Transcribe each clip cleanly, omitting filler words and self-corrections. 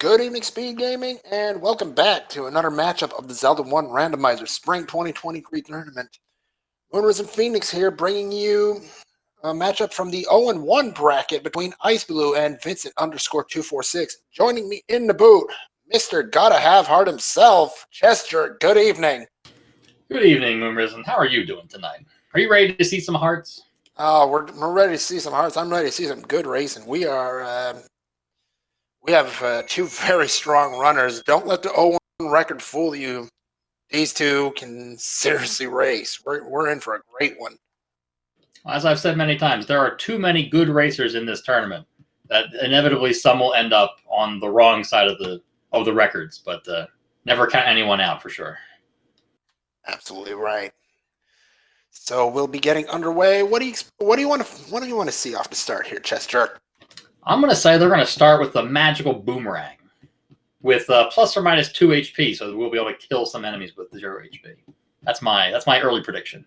Good evening, Speed Gaming, and welcome back to another matchup of the Zelda 1 Randomizer Spring 2023 Tournament. Moonrise and Phoenix here, bringing you a matchup from the 0-1 bracket between Iceblue and Vincent_246. Joining me in the booth, Mr. Gotta Have Heart himself, Chester. Good evening. Good evening, Moonrisen. How are you doing tonight? Are you ready to see some hearts? We're ready to see some hearts. I'm ready to see some good racing. We have two very strong runners. Don't let the 0-1 record fool you. These two can seriously race. We're in for a great one. As I've said many times, there are too many good racers in this tournament that inevitably some will end up on the wrong side of the records, but never count anyone out for sure. Absolutely right. So we'll be getting underway. What do you want to see off the start here, Chester? I'm going to say they're going to start with the magical boomerang with plus or minus 2 HP, so we'll be able to kill some enemies with 0 HP. That's my early prediction.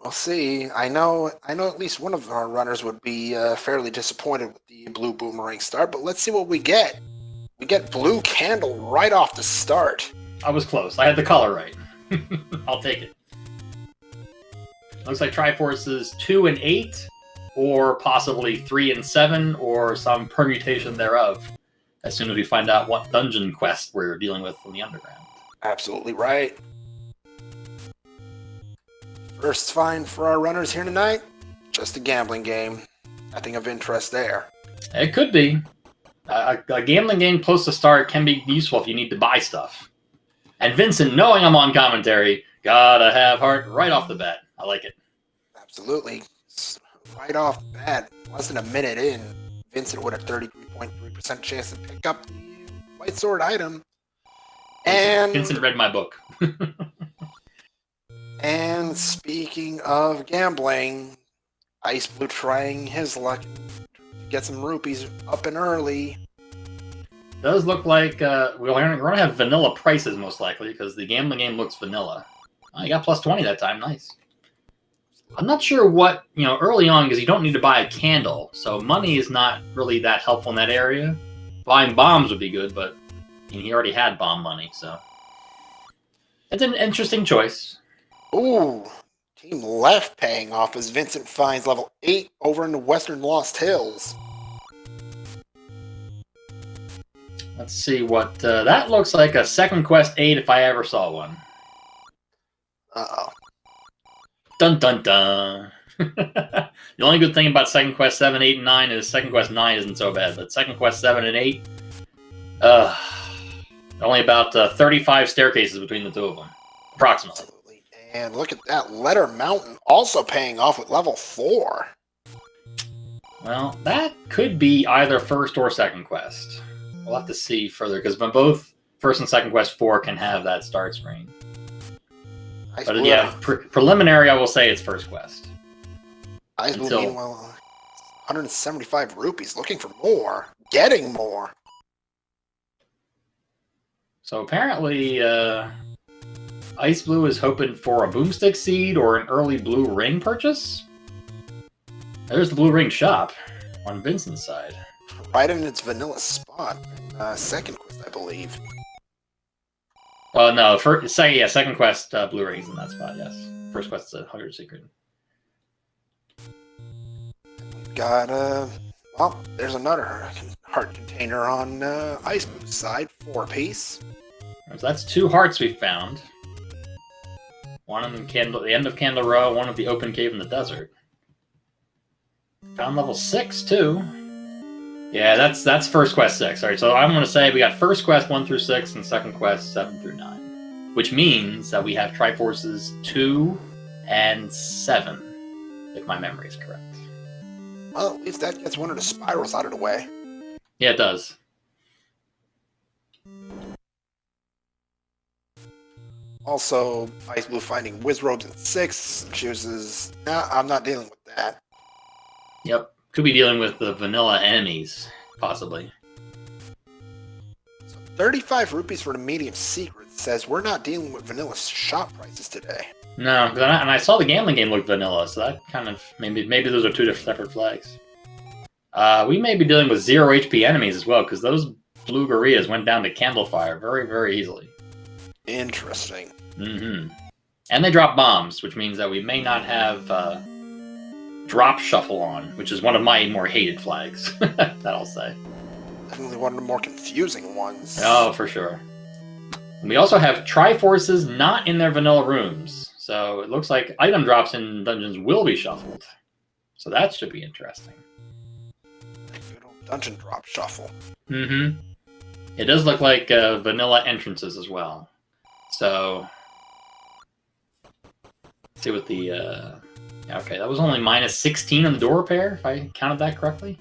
We'll see. I know at least one of our runners would be fairly disappointed with the blue boomerang start, but let's see what we get. We get blue candle right off the start. I was close. I had the color right. I'll take it. Looks like Triforce's 2 and 8, or possibly 3 and 7, or some permutation thereof, as soon as we find out what dungeon quest we're dealing with in the underground. Absolutely right. First find for our runners here tonight, just a gambling game. Nothing of interest there. It could be. A gambling game close to start can be useful if you need to buy stuff. And Vincent, knowing I'm on commentary, gotta have heart right off the bat. I like it. Absolutely. Right off the bat, less than a minute in, Vincent with a 33.3% chance to pick up the white sword item. And Vincent read my book. And speaking of gambling, Iceblue trying his luck to get some rupees up and early. Does look like we're going to have vanilla prices most likely because the gambling game looks vanilla. Oh, you got plus 20 that time. Nice. I'm not sure what, early on, because you don't need to buy a candle, so money is not really that helpful in that area. Buying bombs would be good, but he already had bomb money, so. It's an interesting choice. Ooh, Team Left paying off as Vincent finds level 8 over in the Western Lost Hills. Let's see what, that looks like a second quest 8 if I ever saw one. Uh-oh. Dun dun dun. The only good thing about Second Quest 7, 8, and 9 is Second Quest 9 isn't so bad, but Second Quest 7 and 8, only about 35 staircases between the two of them, approximately. Absolutely. And look at that, Letter Mountain also paying off with level 4. Well, that could be either first or second quest. We'll have to see further, because both first and second quest 4 can have that start screen. But yeah, preliminary, I will say it's first quest. Iceblue, meanwhile, 175 rupees, looking for more, getting more. So apparently, Iceblue is hoping for a boomstick seed or an early blue ring purchase. There's the blue ring shop on Vincent's side. Right in its vanilla spot, second quest, I believe. Well, no, second quest, blue rings in that spot, yes. First quest is a 100 secret. We've got, well, there's another heart container on Iceblue's side, 4-piece. So that's 2 hearts we found. One in the end of Candle Row, one of the open cave in the desert. Found level 6, too. Yeah, that's first quest 6. All right, so I'm going to say we got first quest 1 through 6 and second quest 7 through 9, which means that we have Triforce's 2 and 7, if my memory is correct. Well, at least that gets one of the spirals out of the way. Yeah, it does. Also, Iceblue finding Wizrobes in 6, chooses, nah, I'm not dealing with that. Yep. Could be dealing with the vanilla enemies, possibly. So 35 rupees for the medium secret says we're not dealing with vanilla shop prices today. No, and I saw the gambling game look vanilla, so that kind of maybe those are 2 different separate flags. We may be dealing with 0 HP enemies as well, because those blue gorillas went down to Candlefire very, very easily. Interesting. Mm-hmm. And they drop bombs, which means that we may not have drop shuffle on, which is one of my more hated flags. That I'll say. Definitely one of the more confusing ones. Oh, for sure. And we also have Triforces not in their vanilla rooms. So it looks like item drops in dungeons will be shuffled. So that should be interesting. Good old dungeon drop shuffle. Mm-hmm. It does look like vanilla entrances as well. So, let's see what the... okay, that was only minus 16 on the door repair, if I counted that correctly.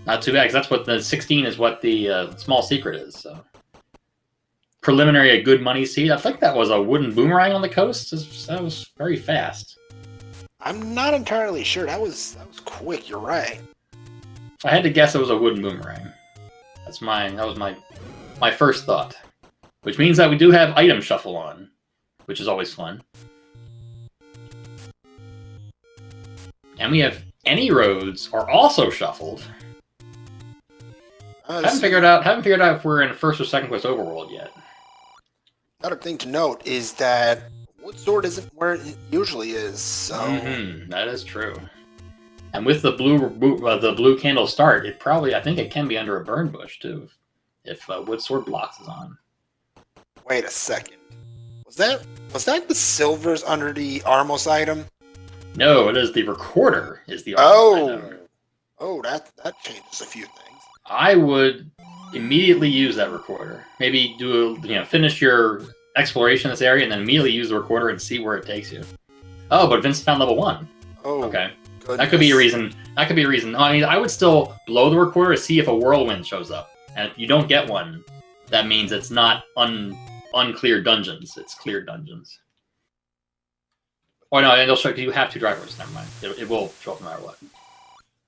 Not too bad, because that's what the 16 is what the small secret is. So, preliminary a good money seed. I think that was a wooden boomerang on the coast. That was very fast. I'm not entirely sure. That was quick. You're right. If I had to guess, it was a wooden boomerang. That was my first thought. Which means that we do have item shuffle on, which is always fun. And we have any roads are also shuffled. Haven't figured out if we're in first or second quest overworld yet. Another thing to note is that wood sword isn't where it usually is. So that is true. And with the blue candle start, I think it can be under a burn bush too, if wood sword blocks is on. Wait a second. Was that the silvers under the Armos item? No, it is the recorder. Is the Armos item. Oh, that changes a few things. I would immediately use that recorder. Maybe finish your exploration in this area and then immediately use the recorder and see where it takes you. Oh, but Vince found level 1. Oh, okay. Goodness. That could be a reason. I mean, I would still blow the recorder to see if a whirlwind shows up. And if you don't get one, that means it's not unclear dungeons. It's cleared dungeons. Oh no, it'll show you have 2 drivers. Never mind. It will show up no matter what.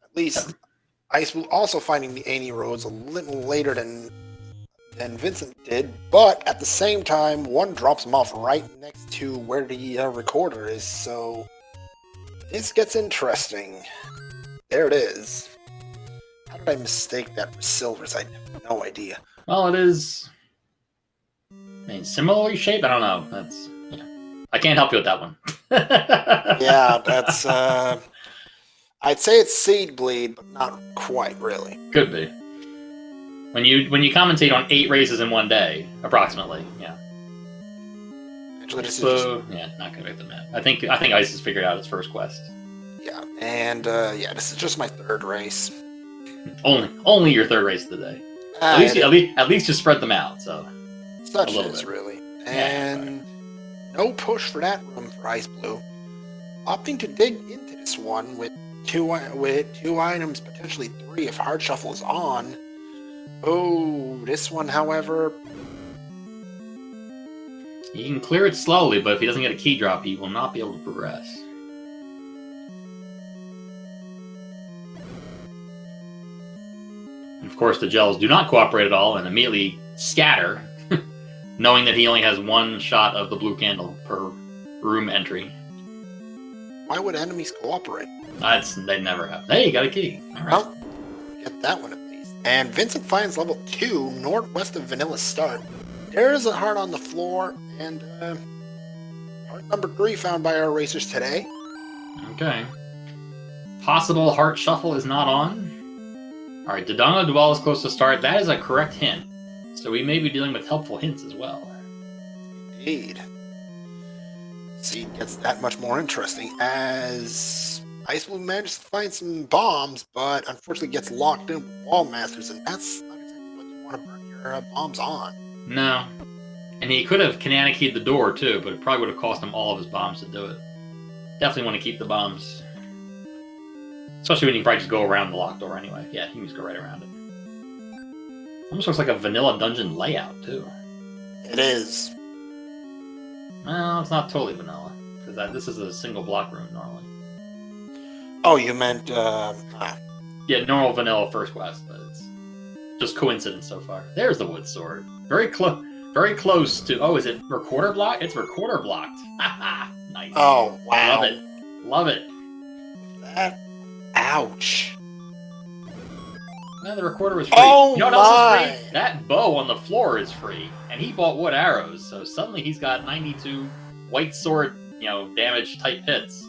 At least xiceblue also finding the 80 roads a little later than Vincent did, but at the same time, one drops him off right next to where the recorder is, so this gets interesting. There it is. How did I mistake that for silvers? I have no idea. Well, it is... similarly shaped? I don't know. I can't help you with that one. Yeah, that's... I'd say it's seed bleed, but not quite, really. Could be. When you commentate on 8 races in one day, approximately, yeah. Actually, this is not gonna make the map. I think Ice has figured out its first quest. Yeah, and this is just my 3rd race. Only your 3rd race of the day. At least you spread them out, so. Such is really, and no push for that room for xiceblue. Opting to dig into this one with two items, potentially 3 if hard shuffle is on. Oh, this one, however, he can clear it slowly, but if he doesn't get a key drop, he will not be able to progress. And of course, the gels do not cooperate at all and immediately scatter, knowing that he only has 1 shot of the blue candle per room entry. Why would enemies cooperate? They never have. Hey, you got a key. All right. Well, get that one at least. And Vincent finds level 2 northwest of Vanilla Start. There is a heart on the floor, and heart number 3 found by our racers today. Okay. Possible heart shuffle is not on. All right, Dodongo Dwell is close to start. That is a correct hint. So we may be dealing with helpful hints as well. Indeed. See, it gets that much more interesting as xiceblue manages to find some bombs, but unfortunately gets locked in with wall masters, and that's not exactly what you want to burn your bombs on. No. And he could have Canana keyed the door too, but it probably would have cost him all of his bombs to do it. Definitely want to keep the bombs. Especially when you can probably just go around the locked door anyway. Yeah, you can just go right around it. Almost looks like a vanilla dungeon layout too. It is. Well, it's not totally vanilla, because this is a single block room normally. Oh, you meant, Yeah, normal vanilla first quest, but it's just coincidence so far. There's the wood sword. Very close to... Oh, is it recorder block? It's recorder blocked. Nice. Oh, wow. Love it. That... Ouch. The recorder was free. Oh you know what else my! is free? That bow on the floor is free, and he bought wood arrows, so suddenly he's got 92 white sword, damage type hits.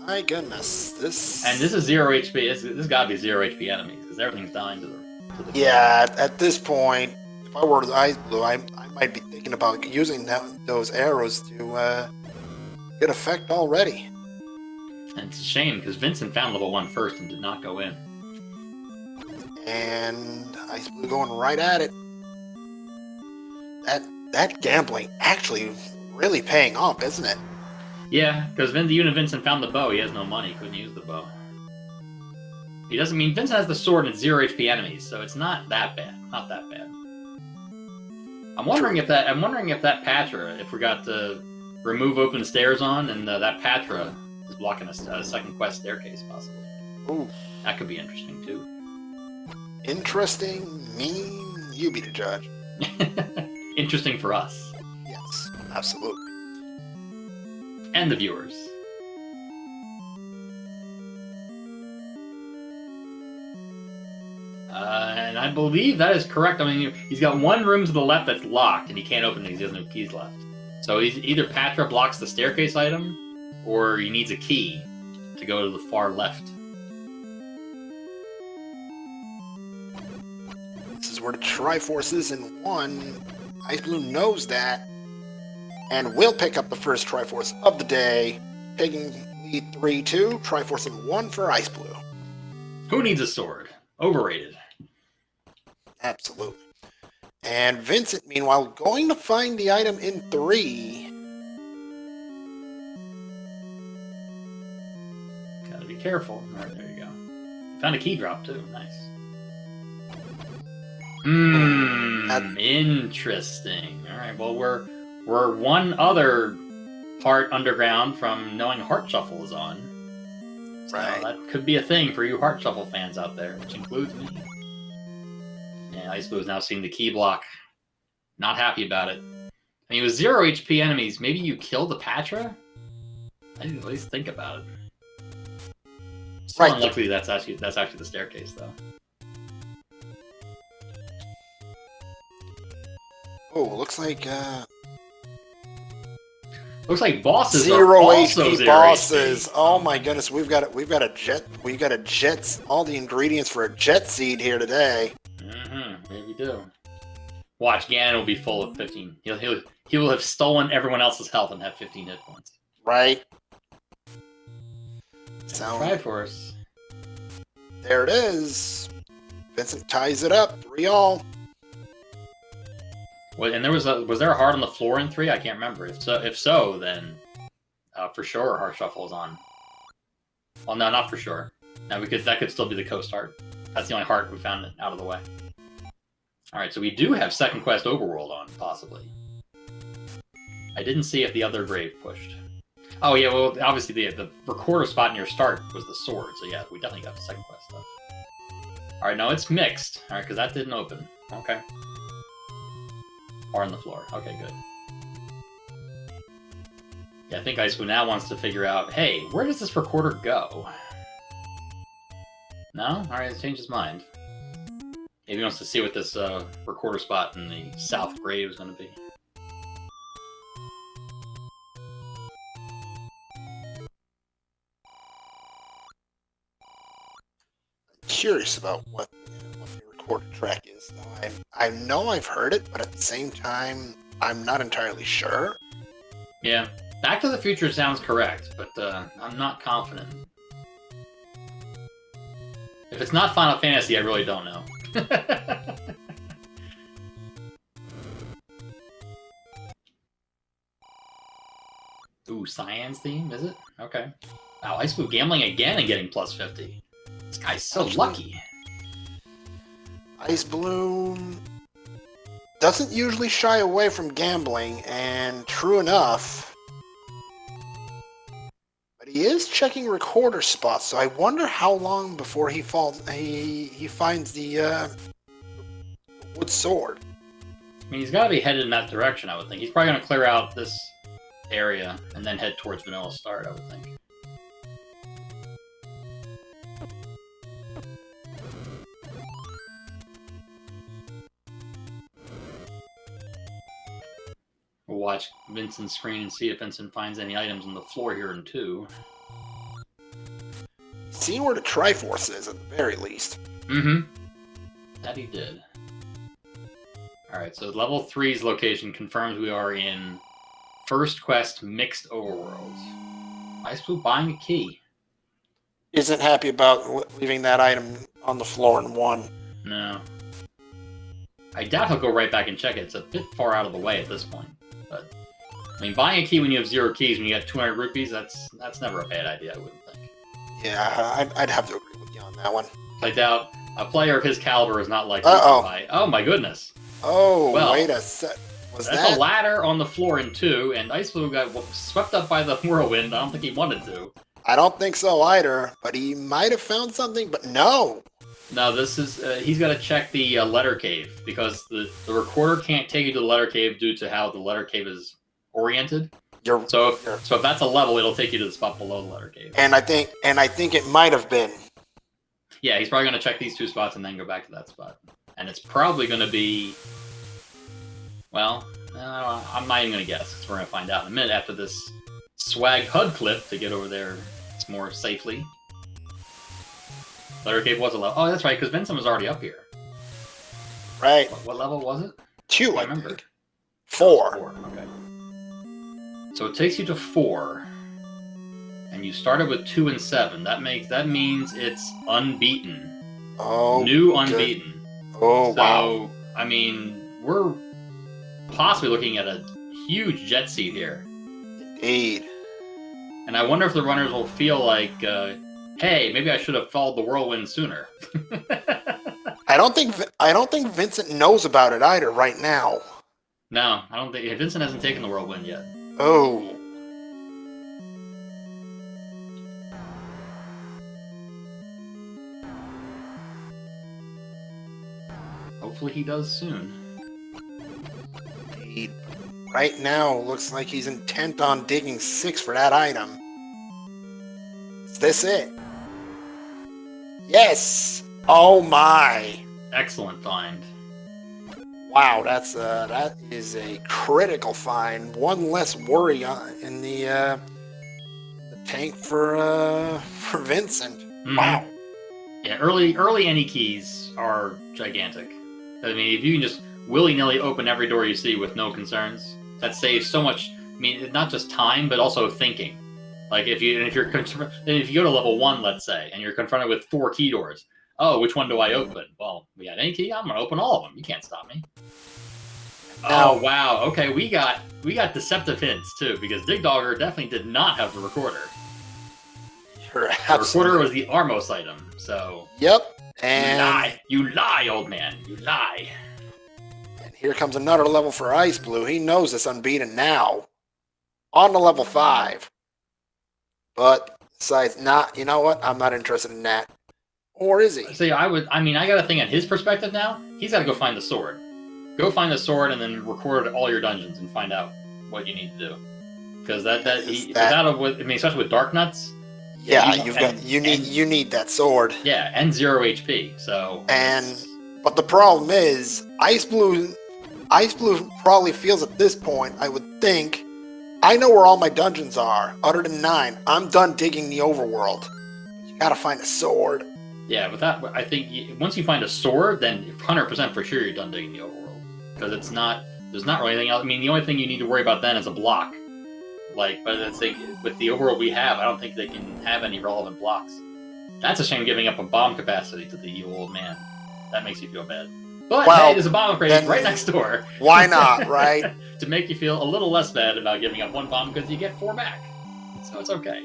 My goodness, this. And this is 0 HP. This got to be 0 HP enemies because everything's dying to the. Yeah, at this point, if I were the xiceblue, I might be thinking about using those arrows to get effect already. And it's a shame because Vincent found level 1 first and did not go in. And xiceblue going right at it. That gambling actually really paying off, isn't it? Yeah, because even if Vincent found the bow, he has no money. He couldn't use the bow. He doesn't mean Vincent has the sword and it's 0 HP enemies, so it's not that bad. Not that bad. I'm wondering if that Patra, if we got to remove open stairs on, and that Patra is blocking a second quest staircase, possibly. Ooh. That could be interesting too. Interesting? You be the judge. Interesting for us. Yes, absolutely. And the viewers. And I believe that is correct. I mean, he's got one room to the left that's locked, and he can't open it because he doesn't have keys left. So he's either Patra blocks the staircase item, or he needs a key to go to the far left. This is where the Triforce is in 1. xiceblue knows that, and will pick up the first Triforce of the day, taking lead 3-2, Triforce in 1 for xiceblue. Who needs a sword? Overrated. Absolutely. And Vincent, meanwhile, going to find the item in 3. Gotta be careful. Alright, there you go. Found a key drop, too. Nice. Interesting. Alright, well, we're one other part underground from knowing Heart Shuffle is on. So Right. that could be a thing for you Heart Shuffle fans out there, which includes me. And xiceblue is now seeing the key block. Not happy about it. I mean, with 0 HP enemies, maybe you kill the Patra? I didn't at least think about it. Still Right. unlikely that's actually the staircase, though. Oh, looks like bosses 0 are also HP 0 bosses. HP. Oh my goodness, we've got all the ingredients for a jet seed here today. Yeah, we do. Watch, Ganon will be full of 15. He will have stolen everyone else's health and have 15 hit points. Right. Triforce. There it is. Vincent ties it up. 3-all. Well, and was there a heart on the floor in 3? I can't remember. If so, then for sure Heart Shuffle is on. Well, no, not for sure. No, because that could still be the Coast Heart. That's the only heart we found out of the way. All right, so we do have Second Quest Overworld on, possibly. I didn't see if the other grave pushed. Oh yeah, well, obviously the recorder spot near start was the sword, so yeah, we definitely got the Second Quest stuff. All right, no, it's mixed. All right, because that didn't open. Okay. Or on the floor. Okay, good. Yeah, I think xiceblue now wants to figure out, hey, where does this recorder go? No? Alright, he's changed his mind. Maybe he wants to see what this recorder spot in the south grave is going to be. Curious about what the recorded track is. I know I've heard it, but at the same time, I'm not entirely sure. Yeah, Back to the Future sounds correct, but I'm not confident. If it's not Final Fantasy, I really don't know. Ooh, Cyan's theme, is it? Okay. Wow, xiceblue gambling again and getting plus 50. This guy's so lucky. xiceblue doesn't usually shy away from gambling, and true enough, but he is checking recorder spots. So I wonder how long before he finds the wood sword. I mean, he's got to be headed in that direction, I would think. He's probably going to clear out this area and then head towards Vanilla Start, I would think. We'll watch Vincent's screen and see if Vincent finds any items on the floor here in 2. See where the Triforce is, at the very least. Mm-hmm. That he did. Alright, so level 3's location confirms we are in First Quest Mixed Overworlds. xiceblue buying a key. Isn't happy about leaving that item on the floor in 1. No. I doubt he'll go right back and check it. It's a bit far out of the way at this point. But, I mean, buying a key when you have 0 keys, when you got 200 rupees, that's never a bad idea, I wouldn't think. Yeah, I'd have to agree with you on that one. I doubt a player of his caliber is not likely to buy. Oh my goodness! Oh, well, wait a sec. Was that's that a ladder on the floor in 2, and xiceblue got swept up by the whirlwind. I don't think he wanted to. I don't think so either, but he might have found something, but no. No, this is he's got to check the letter cave because the recorder can't take you to the letter cave due to how the letter cave is oriented. So if that's a level, it'll take you to the spot below the letter cave. And I think it might have been. Yeah, he's probably going to check these 2 spots and then go back to that spot. And it's probably going to be, well, I'm not even going to guess because we're going to find out in a minute after this swag HUD clip to get over there more safely. Letter cave was a level. Oh, that's right, because Vincent was already up here. Right. What level was it? 2, I remember. think. 4. 4, okay. So it takes you to 4. And you started with 2 and 7. That means it's unbeaten. Oh. New unbeaten. Oh, so, wow. I mean, we're possibly looking at a huge jet seat here. Indeed. And I wonder if the runners will feel like, hey, maybe I should have followed the whirlwind sooner. I don't think Vincent knows about it either right now. No, I don't think Vincent hasn't taken the whirlwind yet. Oh. Hopefully he does soon. Indeed. Right now, looks like he's intent on digging 6 for that item. Is this it? Yes! Oh my! Excellent find. Wow, that is a critical find. One less worry in the tank for Vincent. Mm-hmm. Wow. Yeah, early any keys are gigantic. I mean, if you can just willy-nilly open every door you see with no concerns, that saves so much. I mean, not just time, but also thinking. Like if you go to level 1, let's say, and you're confronted with 4 key doors. Oh, which one do I open? Well, we got any key. I'm gonna open all of them. You can't stop me. Oh wow. Okay, we got deceptive hints too because Dig Dogger definitely did not have the recorder. You're the recorder was the Armos item. So. Yep. And you lie, old man. You lie. And here comes another level for xiceblue. He knows it's unbeaten now. On to level 5. But besides, you know what? I'm not interested in that. Or is he? See, I got to think on his perspective now. He's got to go find the sword. Go find the sword and then record all your dungeons and find out what you need to do. Because especially with Dark Nuts. Yeah, you need that sword. Yeah, and 0 HP. So. But the problem is, xiceblue probably feels at this point, I would think, I know where all my dungeons are. Other than 9, I'm done digging the overworld. You gotta find a sword. Yeah, but I think once you find a sword, then 100% for sure you're done digging the overworld. Because there's not really anything else. I mean, the only thing you need to worry about then is a block. But I think with the overworld we have, I don't think they can have any relevant blocks. That's a shame giving up a bomb capacity to the evil old man. That makes you feel bad. But hey, there's a bomb upgrade right next door. Why not, right? To make you feel a little less bad about giving up 1 bomb because you get 4 back. So it's okay.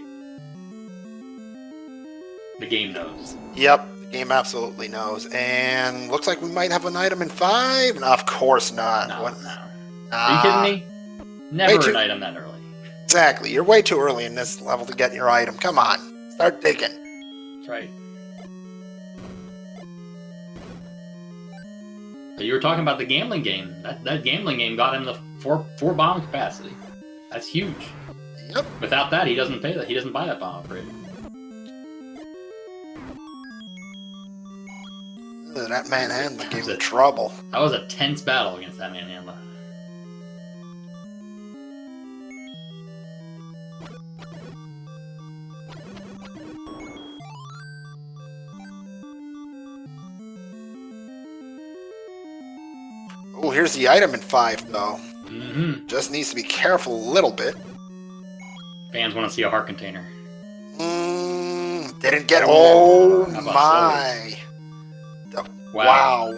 The game knows. Yep, the game absolutely knows. And looks like we might have an item in 5. No, of course not. No. Are you kidding me? Never an item that early. Exactly. You're way too early in this level to get your item. Come on. Start digging. That's right. But you were talking about the gambling game. That gambling game got him the 4 bomb capacity. That's huge. Yep. Without that, he doesn't pay that. He doesn't buy that bomb upgrade. That manhandler gave him trouble. That was a tense battle against that manhandler. Oh, here's the item in 5, though. Mm-hmm. Just needs to be careful a little bit. Fans want to see a heart container. Didn't get... Oh, How about my. Wow.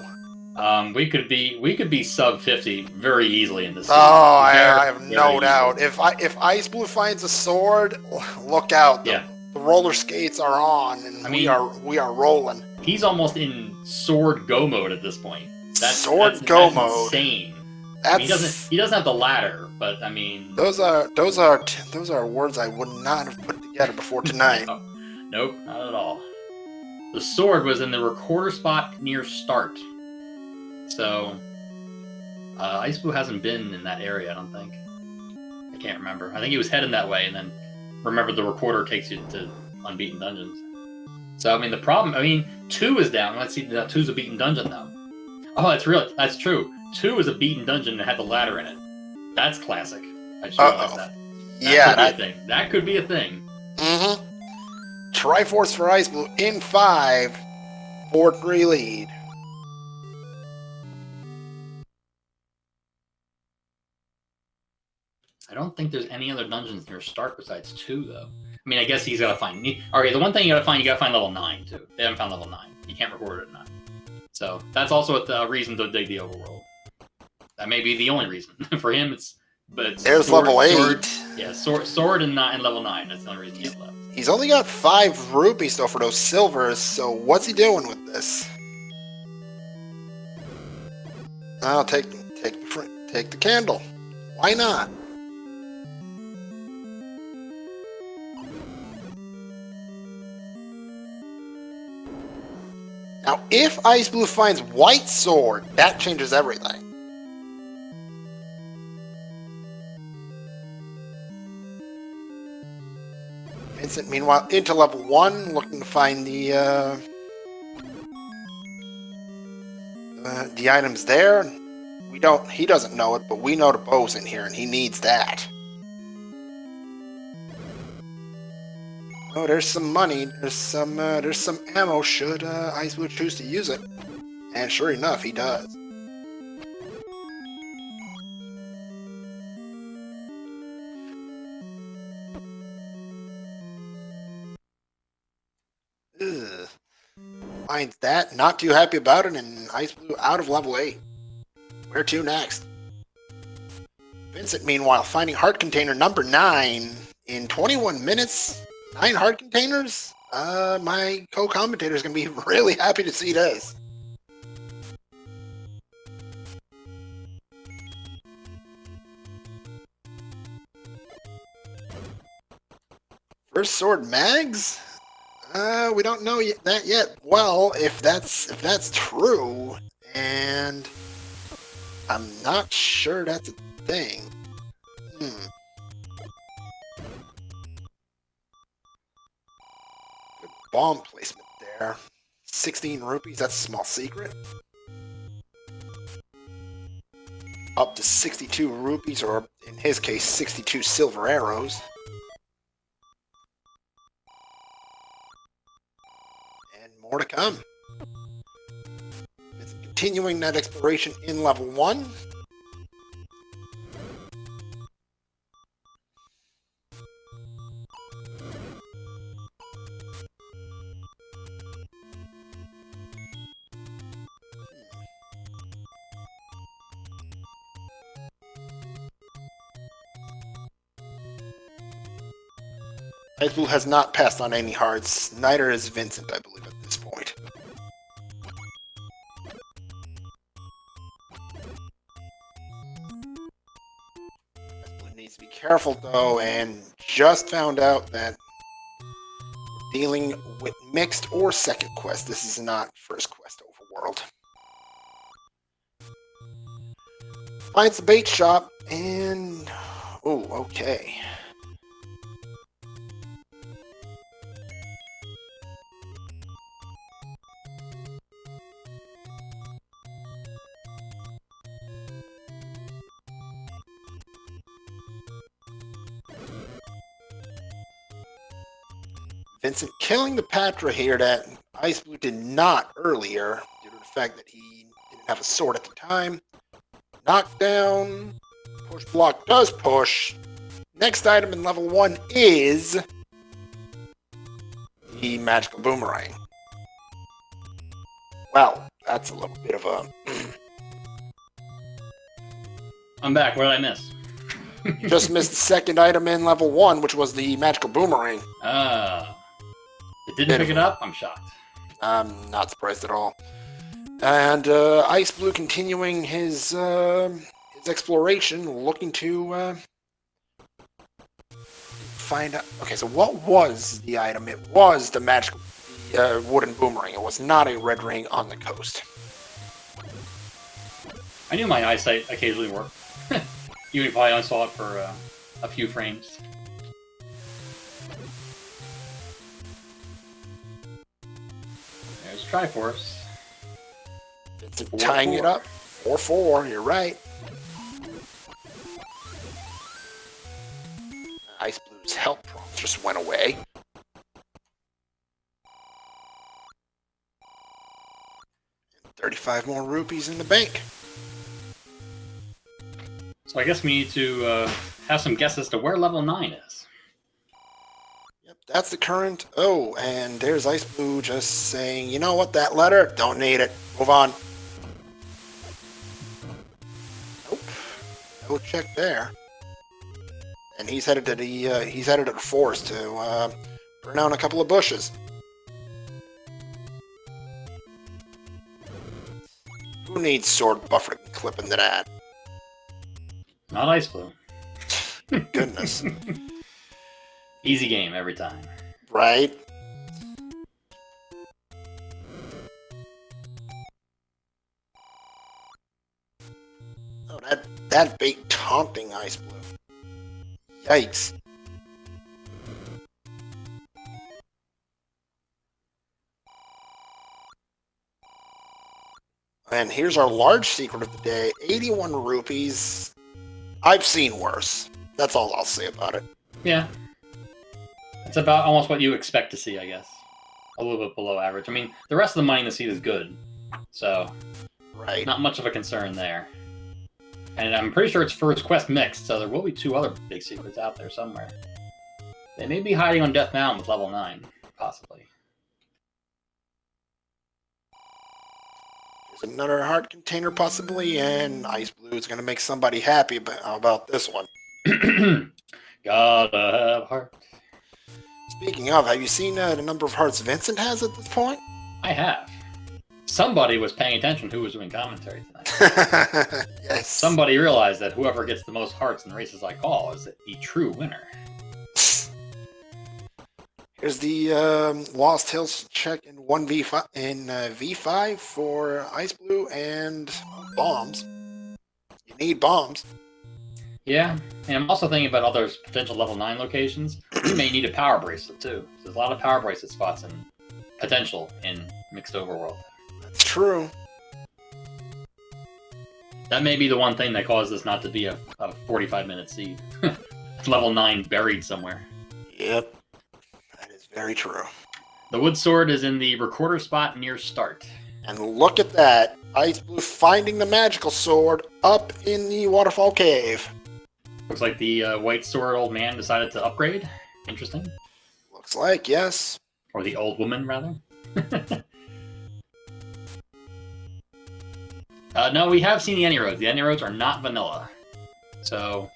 Wow. We could be sub 50 very easily in this. Oh, I have no doubt. If xiceblue finds a sword, look out. Yeah. The roller skates are on, and we are rolling. He's almost in sword go mode at this point. That's go mode. Mode. Insane. I mean, he doesn't have the ladder, but I mean, those are words I would not have put together before tonight. Nope, not at all. The sword was in the recorder spot near start. So, xiceblue hasn't been in that area, I don't think. I can't remember. I think he was heading that way, and then remember the recorder takes you to unbeaten dungeons. So, I mean, the problem... I mean, 2 is down. Let's see, 2's a beaten dungeon, though. Oh, that's true. 2 is a beaten dungeon that had the ladder in it. That's classic. I just realized that. That could be a thing. Mm-hmm. Triforce for xiceblue in 5. 4-3 lead. I don't think there's any other dungeons near start besides 2, though. I mean, I guess he's got to find... Okay, the one thing you got to find level 9, too. They haven't found level 9. You can't record it at 9. So, that's also a reason to dig the overworld. That may be the only reason. For him, it's... But there's level 8. Sword and level 9. That's the only reason he has left. He's only got 5 rupees, though, for those silvers, so what's he doing with this? I'll take the candle. Why not? Now, if xiceblue finds white sword, that changes everything. Vincent, meanwhile, into level 1, looking to find the items there. He doesn't know it, but we know the bow's in here, and he needs that. Oh, there's some money. There's some ammo should xiceblue choose to use it. And sure enough, he does. Ugh. Finds that, not too happy about it, and xiceblue out of level 8. Where to next? Vincent, meanwhile, finding heart container number 9 in 21 minutes. 9 heart containers? My co-commentator is going to be really happy to see this. First sword mags? We don't know that yet. Well, if that's true, and I'm not sure that's a thing. Good bomb placement there. 16 rupees, that's a small secret. Up to 62 rupees, or in his case, 62 silver arrows. And more to come. It's continuing that exploration in level 1. xiceblue has not passed on any hearts. Neither is Vincent, I believe, at this point. xiceblue needs to be careful, though, and just found out that we're dealing with mixed or second quest. This is not first quest overworld. Finds the bait shop, and... oh, okay. Vincent killing the Patra here that xiceblue did not earlier, due to the fact that he didn't have a sword at the time. Knockdown. Push block does push. Next item in level 1 is the magical boomerang. Well, that's a little bit of a... I'm back. What did I miss? You just missed the second item in level 1, which was the magical boomerang. It didn't pick it up? I'm shocked. I'm not surprised at all. And xiceblue continuing his exploration, looking to find out... Okay, so what was the item? It was the magical wooden boomerang. It was not a red ring on the coast. I knew my eyesight occasionally worked. Even if I only saw it for a few frames. There's Triforce. Vincent tying it up. 4-4, you're right. xiceplue's help prompt just went away. And 35 more rupees in the bank. So I guess we need to have some guesses to where level 9 is. Yep, that's the current. Oh, and there's xiceblue just saying, you know what, that letter, don't need it. Move on. Nope. No check there. And he's headed to the forest to burn down a couple of bushes. Who needs sword buffer clip into that? Not xiceblue. Goodness. Easy game every time. Right? Oh, that bait taunting xiceblue. Yikes. And here's our large secret of the day. 81 rupees. I've seen worse. That's all I'll say about it. Yeah. It's about almost what you expect to see, I guess. A little bit below average. I mean, the rest of the money in the seed is good. So, right. Not much of a concern there. And I'm pretty sure it's first quest mixed, so there will be 2 other big secrets out there somewhere. They may be hiding on Death Mountain with level 9, possibly. There's another heart container, possibly, and xiceblue is going to make somebody happy, but how about this one? Gotta have heart. Speaking of, have you seen the number of hearts Vincent has at this point? I have. Somebody was paying attention who was doing commentary tonight. Yes. Somebody realized that whoever gets the most hearts in the races I call is the true winner. Here's the Lost Hills check in V5 V5 for xiceblue and bombs. You need bombs. Yeah, and I'm also thinking about other potential level 9 locations. You may need a power bracelet too. There's a lot of power bracelet spots and potential in Mixed Overworld. That's true. That may be the one thing that caused this not to be a 45-minute seed. Level 9 buried somewhere. Yep. That is very true. The wood sword is in the recorder spot near start. And look at that. xiceblue finding the magical sword up in the waterfall cave. Looks like the white sword old man decided to upgrade. Interesting. Looks like, yes. Or the old woman, rather. No, we have seen the Any Roads. The Any Roads are not vanilla. So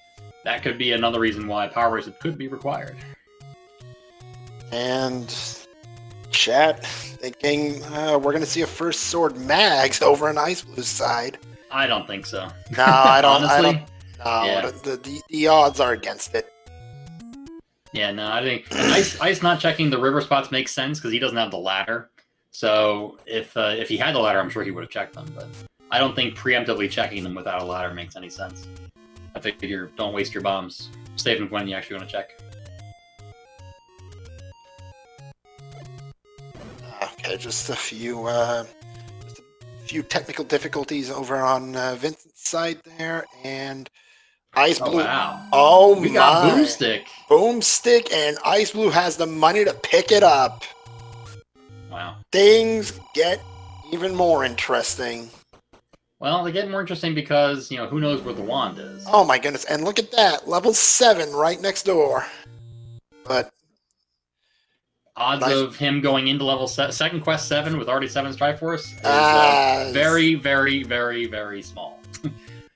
that could be another reason why Power Bracelet could be required. And chat thinking we're going to see a first sword mags over on xiceplue's side. I don't think so. No, I don't. Honestly, no, yeah. the odds are against it. Yeah, no, I think Ice not checking the river spots makes sense because he doesn't have the ladder. So if he had the ladder, I'm sure he would have checked them. But I don't think preemptively checking them without a ladder makes any sense. I figure don't waste your bombs. Save them for when you actually want to check. Okay, just a few technical difficulties over on Vincent's side there, and xiceblue. Oh, wow. Oh, we got my. Boomstick. Boomstick, and xiceblue has the money to pick it up. Wow. Things get even more interesting. Well, they get more interesting because, who knows where the wand is. Oh my goodness! And look at that, level 7 right next door. But Odds nice. of him going into level second quest 7 with already 7 Strikeforce is very, very, very, very small.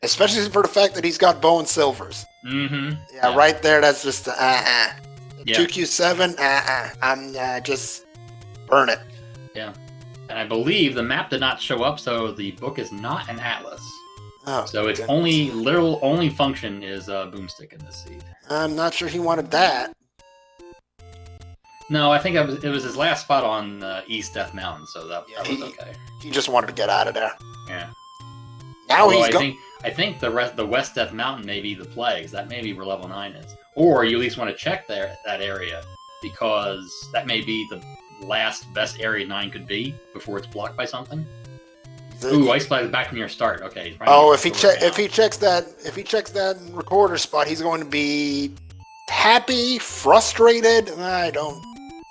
Especially for the fact that he's got bow and silvers. Mm-hmm. Yeah, right there. That's just Yeah. 2Q7. I'm just burn it. Yeah. And I believe the map did not show up, so the book is not an atlas. Oh, So its goodness. only function is a boomstick in this seed. I'm not sure he wanted that. No, I think it was his last spot on East Death Mountain, so that was okay. He just wanted to get out of there. Yeah. Now Although he's going. I think the West Death Mountain may be the plagues. That may be where level 9 is. Or you at least want to check that area, because that may be the last best area 9 could be before it's blocked by something. Ooh, Ice Flag is back from your start. Okay. Oh, if he checks that recorder spot, he's going to be happy, frustrated.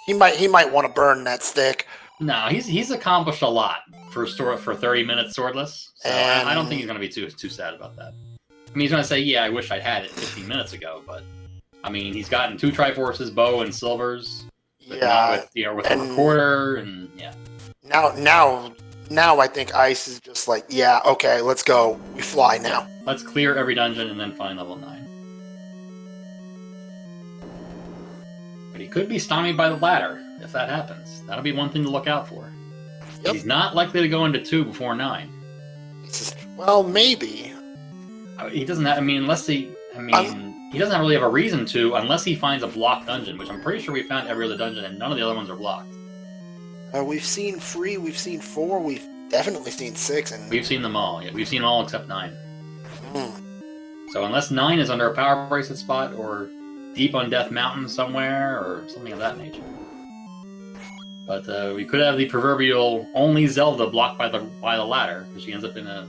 He might want to burn that stick. No, he's accomplished a lot for 30 minutes swordless. So I don't think he's going to be too sad about that. I mean, he's going to say, "Yeah, I wish I'd had it 15 minutes ago," but I mean, he's gotten 2 Triforces, bow, and silvers. Yeah, with a recorder, and yeah. Now I think Ice is just like, yeah, okay, let's go. We fly now. Let's clear every dungeon and then find level 9. But he could be stymied by the ladder if that happens. That'll be one thing to look out for. Yep. He's not likely to go into 2 before 9. Well, maybe. He doesn't have, he doesn't really have a reason to unless he finds a blocked dungeon, which I'm pretty sure we found every other dungeon and none of the other ones are blocked. We've seen 3, we've seen 4, we've definitely seen 6, and we've seen them all. Yeah, we've seen them all except 9. Mm. So unless 9 is under a power bracelet spot or deep on Death Mountain somewhere or something of that nature. But we could have the proverbial only Zelda blocked by the ladder, because she ends up in a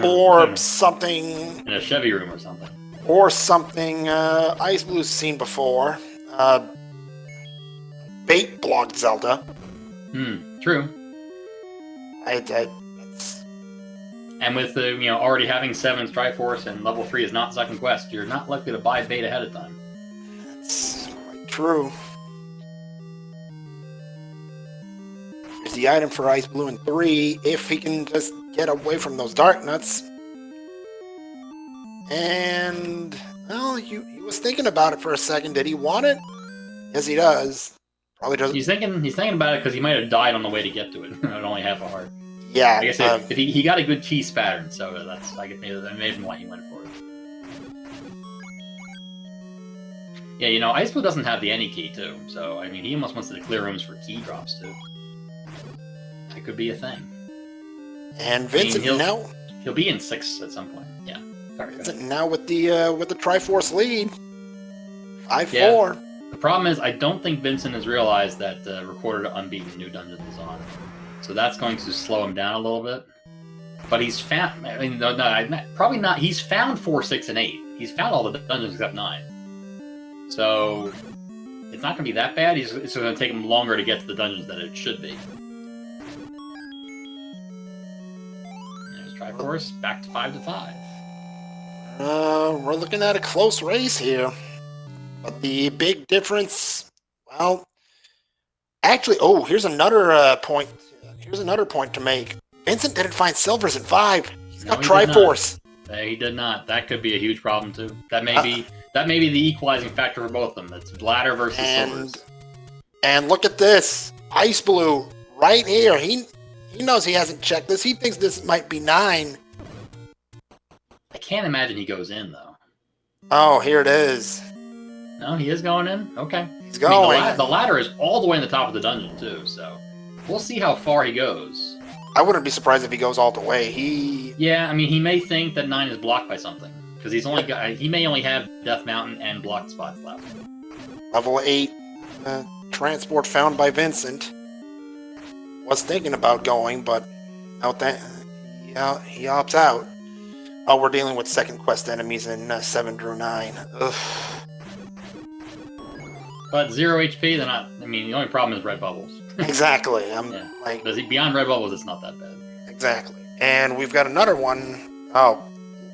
or something in a Chevy room or something. Or something Ice Blue's seen before. Bait blocked Zelda. True. That's... And with the already having 7 Triforce and level 3 is not second quest, you're not likely to buy bait ahead of time. That's quite true. Here's the item for Ice Blue in 3, if he can just get away from those dark nuts. And well, he was thinking about it for a second. Did he want it? Yes, he does. Probably doesn't. He's thinking about it because he might have died on the way to get to it. At only half a heart. Yeah. I guess if he got a good cheese pattern, so that's I guess maybe why he went for it. Yeah, Ice Blue doesn't have the any key too, so I mean he almost wants to clear rooms for key drops too. That could be a thing. And Vincent he'll be in 6 at some point. Yeah. Sorry, Vincent now with the Triforce lead. 5-4. Yeah. The problem is, I don't think Vincent has realized that Recorder to Unbeaten New Dungeons is on. So that's going to slow him down a little bit. But he's found... probably not. He's found 4, 6, and 8. He's found all the dungeons except 9. So it's not going to be that bad. It's going to take him longer to get to the dungeons than it should be. There's Triforce, back to 5-5. We're looking at a close race here. But the big difference, well, actually, here's another point. Here's another point to make. Vincent didn't find silvers in 5. He's got Triforce. He did not. That could be a huge problem too. That may be the equalizing factor for both of them. That's ladder versus silvers. And look at this, Ice Blue right here. He knows he hasn't checked this. He thinks this might be 9. I can't imagine he goes in though. Oh, here it is. No, he is going in? Okay. He's going. The ladder is all the way in the top of the dungeon, too, so we'll see how far he goes. I wouldn't be surprised if he goes all the way. Yeah, he may think that 9 is blocked by something, because he may only have Death Mountain and blocked spots left. Level 8 transport found by Vincent. Was thinking about going, but he opts out. Oh, we're dealing with second quest enemies in 7-9. Ugh. But 0 HP, they're not... the only problem is red bubbles. Exactly. Beyond red bubbles, it's not that bad. Exactly. And we've got another one. Oh,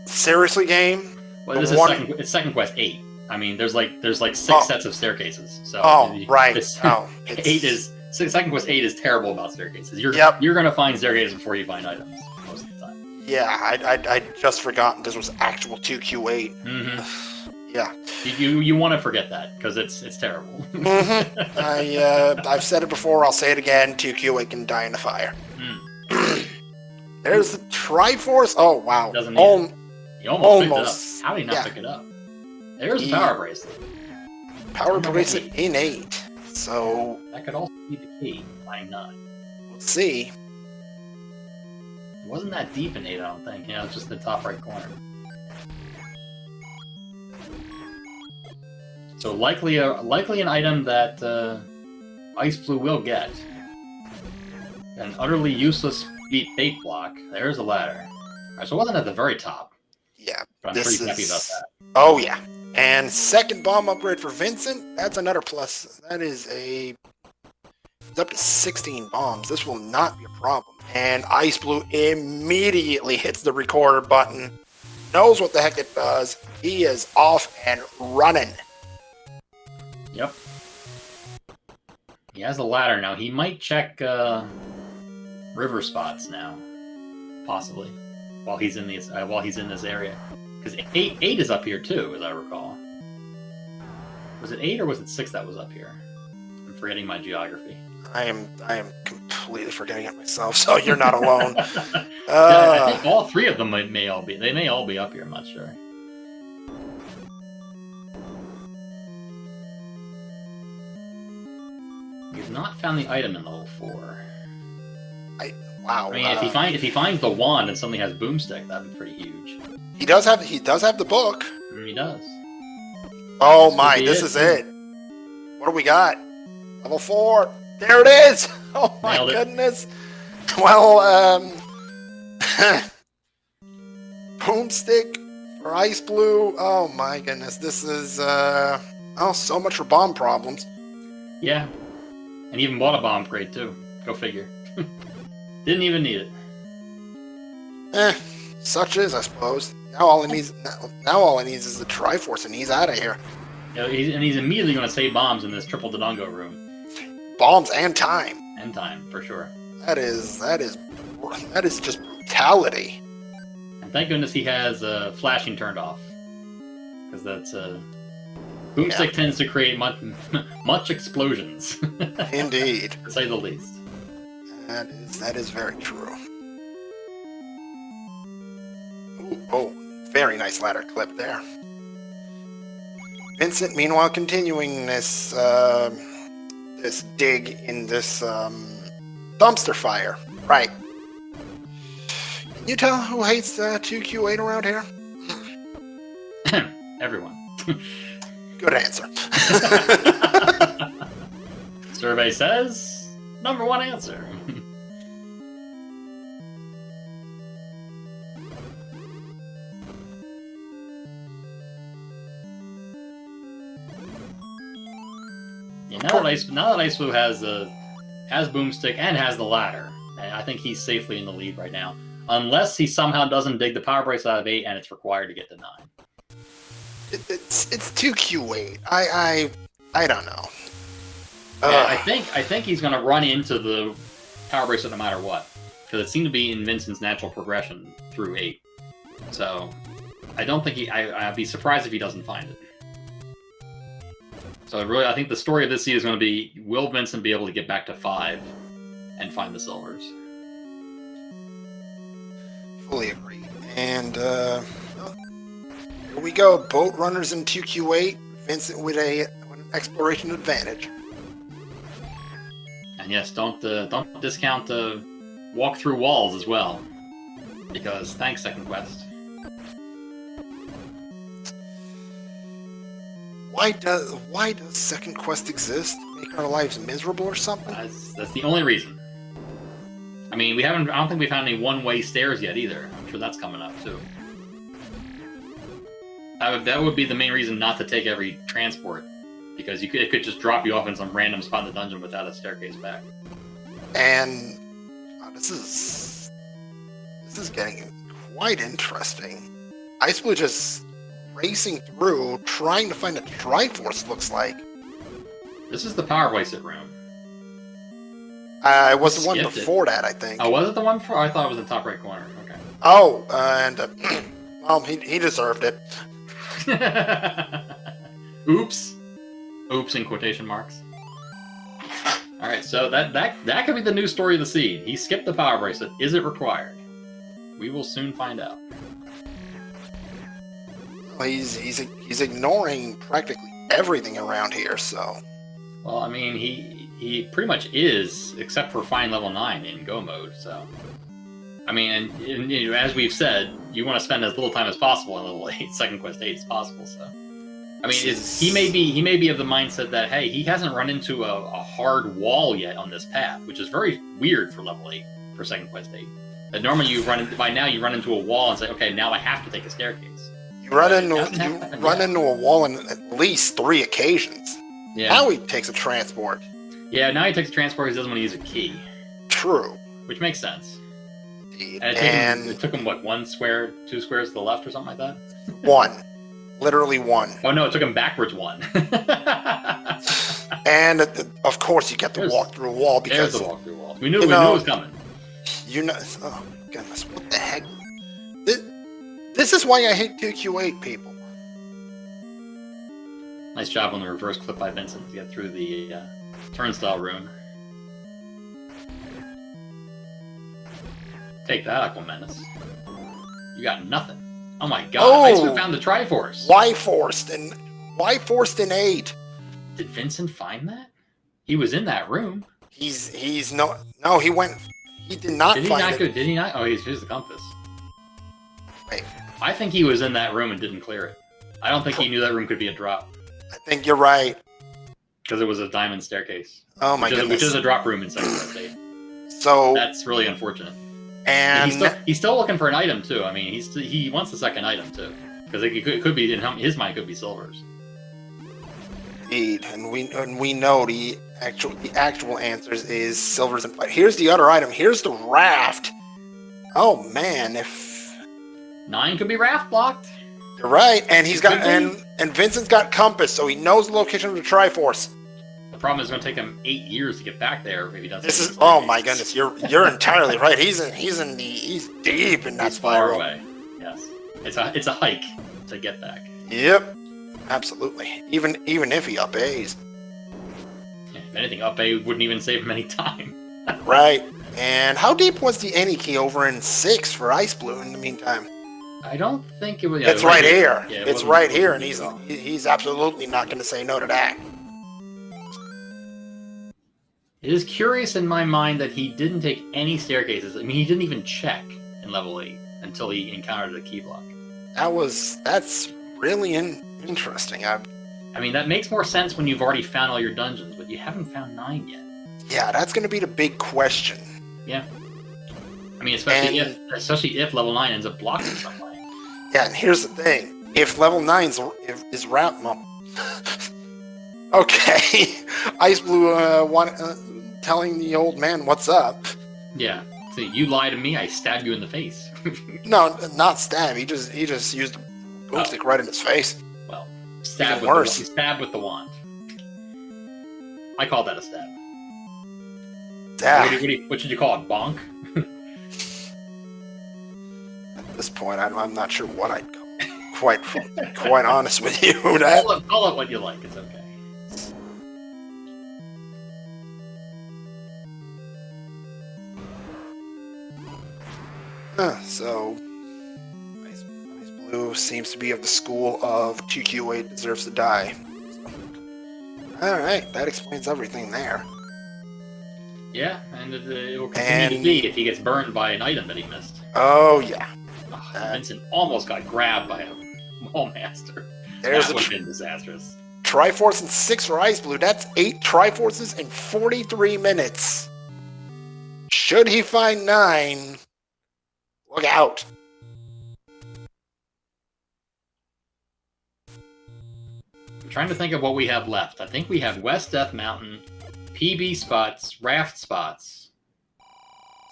seriously, game? Well, this is second quest 8. I mean, there's like 6 sets of staircases. So right. Second quest 8 is terrible about staircases. You're gonna find staircases before you find items most of the time. Yeah, I just forgotten this was actual 2Q8. Mm-hmm. Yeah. You want to forget that because it's terrible. Mm-hmm. I've said it before. I'll say it again. 2Q8 can die in the fire. There's the Triforce. Oh wow. Doesn't need it. He almost picked it up. How did he not pick it up? There's the power bracelet. Power bracelet in 8. So that could also be the key. Why not? We'll see. It wasn't that deep in 8, I don't think. It's just the top right corner. So likely an item that xiceblue will get. An utterly useless bait block. There's a ladder. Alright, so it wasn't at the very top. Yeah. But I'm pretty happy about that. Oh yeah. And second bomb upgrade for Vincent. That's another plus. That is it's up to 16 bombs. This will not be a problem. And xiceblue immediately hits the recorder button. Knows what the heck it does. He is off and running. Yep. He has a ladder now. He might check river spots now, possibly, while he's in this area. Because 8 is up here too, as I recall. Was it 8 or was it 6 that was up here? I'm forgetting my geography. I am completely forgetting it myself. So you're not alone. I think all 3 of them may all be up here. I'm not sure. He's not found the item in level 4. Wow. I mean, if he finds the wand and suddenly has boomstick, that'd be pretty huge. He does have the book. He does. Oh my! This is it. What do we got? Level 4. There it is. Oh my goodness. Well, boomstick for xiceblue. Oh my goodness. This is so much for bomb problems. Yeah. And even bought a bomb upgrade too. Go figure. Didn't even need it. Such is, I suppose. Now all he needs is the Triforce, and he's out of here. Yeah, he's immediately going to save bombs in this triple Dodongo room. Bombs and time. And time, for sure. That is just brutality. And thank goodness he has flashing turned off, because that's boomstick tends to create much explosions. Indeed, to say the least. That is very true. Oh, very nice ladder clip there. Vincent, meanwhile, continuing this this dig in this dumpster fire. Right. Can you tell who hates 2Q8 around here? Everyone. Good answer. Survey says number 1 answer. Now that xiceblue has boomstick and has the ladder, I think he's safely in the lead right now. Unless he somehow doesn't dig the power bracelet out of 8 and it's required to get to 9. It's 2Q8. I don't know. Yeah, I think he's gonna run into the power bracelet no matter what, because it seemed to be in Vincent's natural progression through 8. So I don't think I'd be surprised if he doesn't find it. So really, I think the story of this seed is going to be, will Vincent be able to get back to 5 and find the silvers? Fully agree. And here we go. Boat runners in 2Q8. Vincent with an exploration advantage. And yes, don't discount walk through walls as well, because thanks, second quest. Why does second quest exist? Make our lives miserable or something? That's the only reason. I mean, I don't think we've found any one-way stairs yet either. I'm sure that's coming up too. That would be the main reason not to take every transport, because it could just drop you off in some random spot in the dungeon without a staircase back. And this This is getting quite interesting. xiceblue just racing through, trying to find a Triforce, looks like. This is the Power Bracelet room. It was the one before that, I think. Oh, was it the one before? I thought it was in the top right corner. Okay. Oh, and well, he deserved it. Oops. Oops in quotation marks. Alright, so that could be the new story of the seed. He skipped the Power Bracelet. Is it required? We will soon find out. Well, he's ignoring practically everything around here, so... Well, I mean, he pretty much is, except for Fine Level 9 in Go mode, so... I mean, and you know, as we've said, you want to spend as little time as possible on Level 8, Second Quest 8 as possible, so... I mean, he may be of the mindset that, hey, he hasn't run into a hard wall yet on this path, which is very weird for Level 8, for Second Quest 8. That normally by now you run into a wall and say, okay, now I have to take a staircase. You run into a wall on at least 3 occasions. Yeah. Now he takes a transport. Yeah, now he takes a transport because he doesn't want to use a key. True. Which makes sense. Indeed. And it took him, what, 1 square, 2 squares to the left or something like that? 1. Literally 1. Oh no, it took him backwards 1. And of course you get to walk through a wall because... There's the walk through wall. We knew it was coming. You know... Oh, goodness, what the heck? This is why I hate 2Q8 people. Nice job on the reverse clip by Vincent to get through the turnstile rune. Take that, Aquamanus. You got nothing. Oh my god, Oh! I found the Triforce. Why forced in 8? Did Vincent find that? He was in that room. He's no, he went, he did not Did he find not it. go? Did he not? Oh, here's the compass. Wait, I think he was in that room and didn't clear it. I don't think he knew that room could be a drop. I think you're right. Because it was a diamond staircase. Oh my goodness. Which is a drop room in Second Quest 8. So... That's really unfortunate. And he's still looking for an item too. I mean, he wants the second item too, because it could be in his mind could be silvers. Indeed, and we know the actual answers is silvers and... Here's the other item. Here's the raft. Oh man, if 9 could be raft blocked. You're right, and he's got and Vincent's got compass, so he knows the location of the Triforce. The problem is it's going to take him 8 years to get back there if he doesn't. This is... Oh my goodness, you're entirely right. He's deep in that spiral. Far away. Yes, it's a hike to get back. Yep, absolutely. Even if he up-A's. Yeah, if anything, up A wouldn't even save him any time. Right. And how deep was the any key over in 6 for xiceblue in the meantime? I don't think it was. It's right here. Yeah, it's right here, and he's absolutely not going to say no to that. It is curious in my mind that he didn't take any staircases. I mean, he didn't even check in level 8 until he encountered the key block. That's really interesting. I mean, that makes more sense when you've already found all your dungeons, but you haven't found 9 yet. Yeah, that's going to be the big question. Yeah. I mean, especially if level 9 ends up blocking some way. Yeah, and here's the thing: if level 9 is route, okay, xiceblue telling the old man what's up. Yeah. See, you lie to me, I stab you in the face. No, not stab. He just used a boomstick right in his face. Well, Even worse. Stab with the wand. I call that a stab. What should you call it? Bonk? At this point, I'm not sure what I'd call it. Quite honest with you. Call it what you like. It's okay. So, xiceblue seems to be of the school of 2Q8 deserves to die. Alright, that explains everything there. Yeah, and it will continue to be if he gets burned by an item that he missed. Oh, yeah. Vincent almost got grabbed by a Mall Master. That would have been disastrous. Triforce and 6 for xiceblue. That's 8 Triforces in 43 minutes. Should he find 9, look out. I'm trying to think of what we have left. I think we have West Death Mountain, PB spots, raft spots.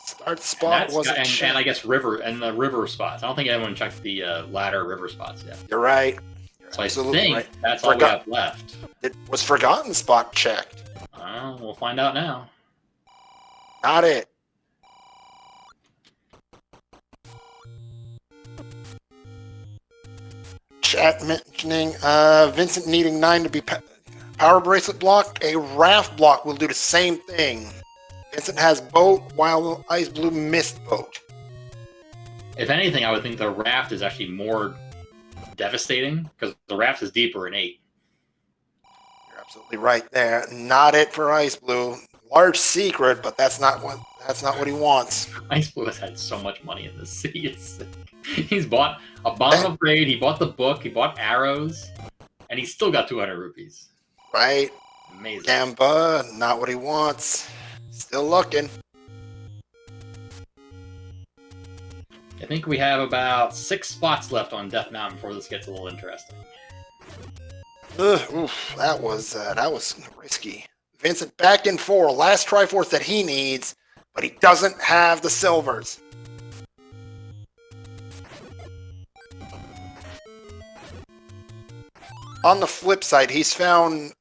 Start spot wasn't and checked. I guess the river spots. I don't think anyone checked the ladder river spots yet. You're right. So I think that's all we have left. It was forgotten spot checked. We'll find out now. Not it. Chat mentioning Vincent needing 9 to be power bracelet block. A raft block will do the same thing. Vincent has boat while Ice Blue missed boat. If anything, I would think the raft is actually more devastating because the raft is deeper in 8. You're absolutely right there. Not it for Ice Blue. Large secret, but that's not what he wants. Ice Blue has had so much money in this city. He's bought a bomb upgrade, he bought the book, he bought arrows, and he's still got 200 rupees. Right. Amazing. Gamba, not what he wants. Still looking. I think we have about 6 spots left on Death Mountain before this gets a little interesting. Oof, that was risky. Vincent back in 4. Last Triforce that he needs, but he doesn't have the silvers. On the flip side, he's found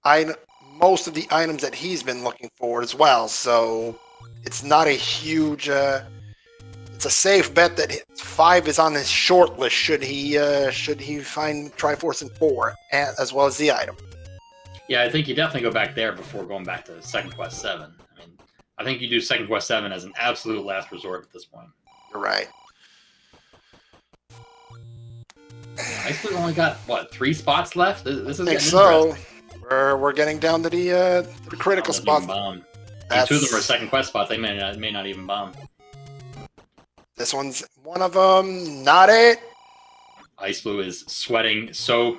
most of the items that he's been looking for as well, so it's not a huge... it's a safe bet that 5 is on his short list should he find Triforce in 4, as well as the item. Yeah, I think you definitely go back there before going back to Second Quest 7. I mean, I think you do Second Quest 7 as an absolute last resort at this point. You're right. Ice Blue only got, 3 spots left? This is I think so. We're getting down to the critical spots. 2 of them are Second Quest spots. They may not even bomb. This one's one of them. Not it. Ice Blue is sweating so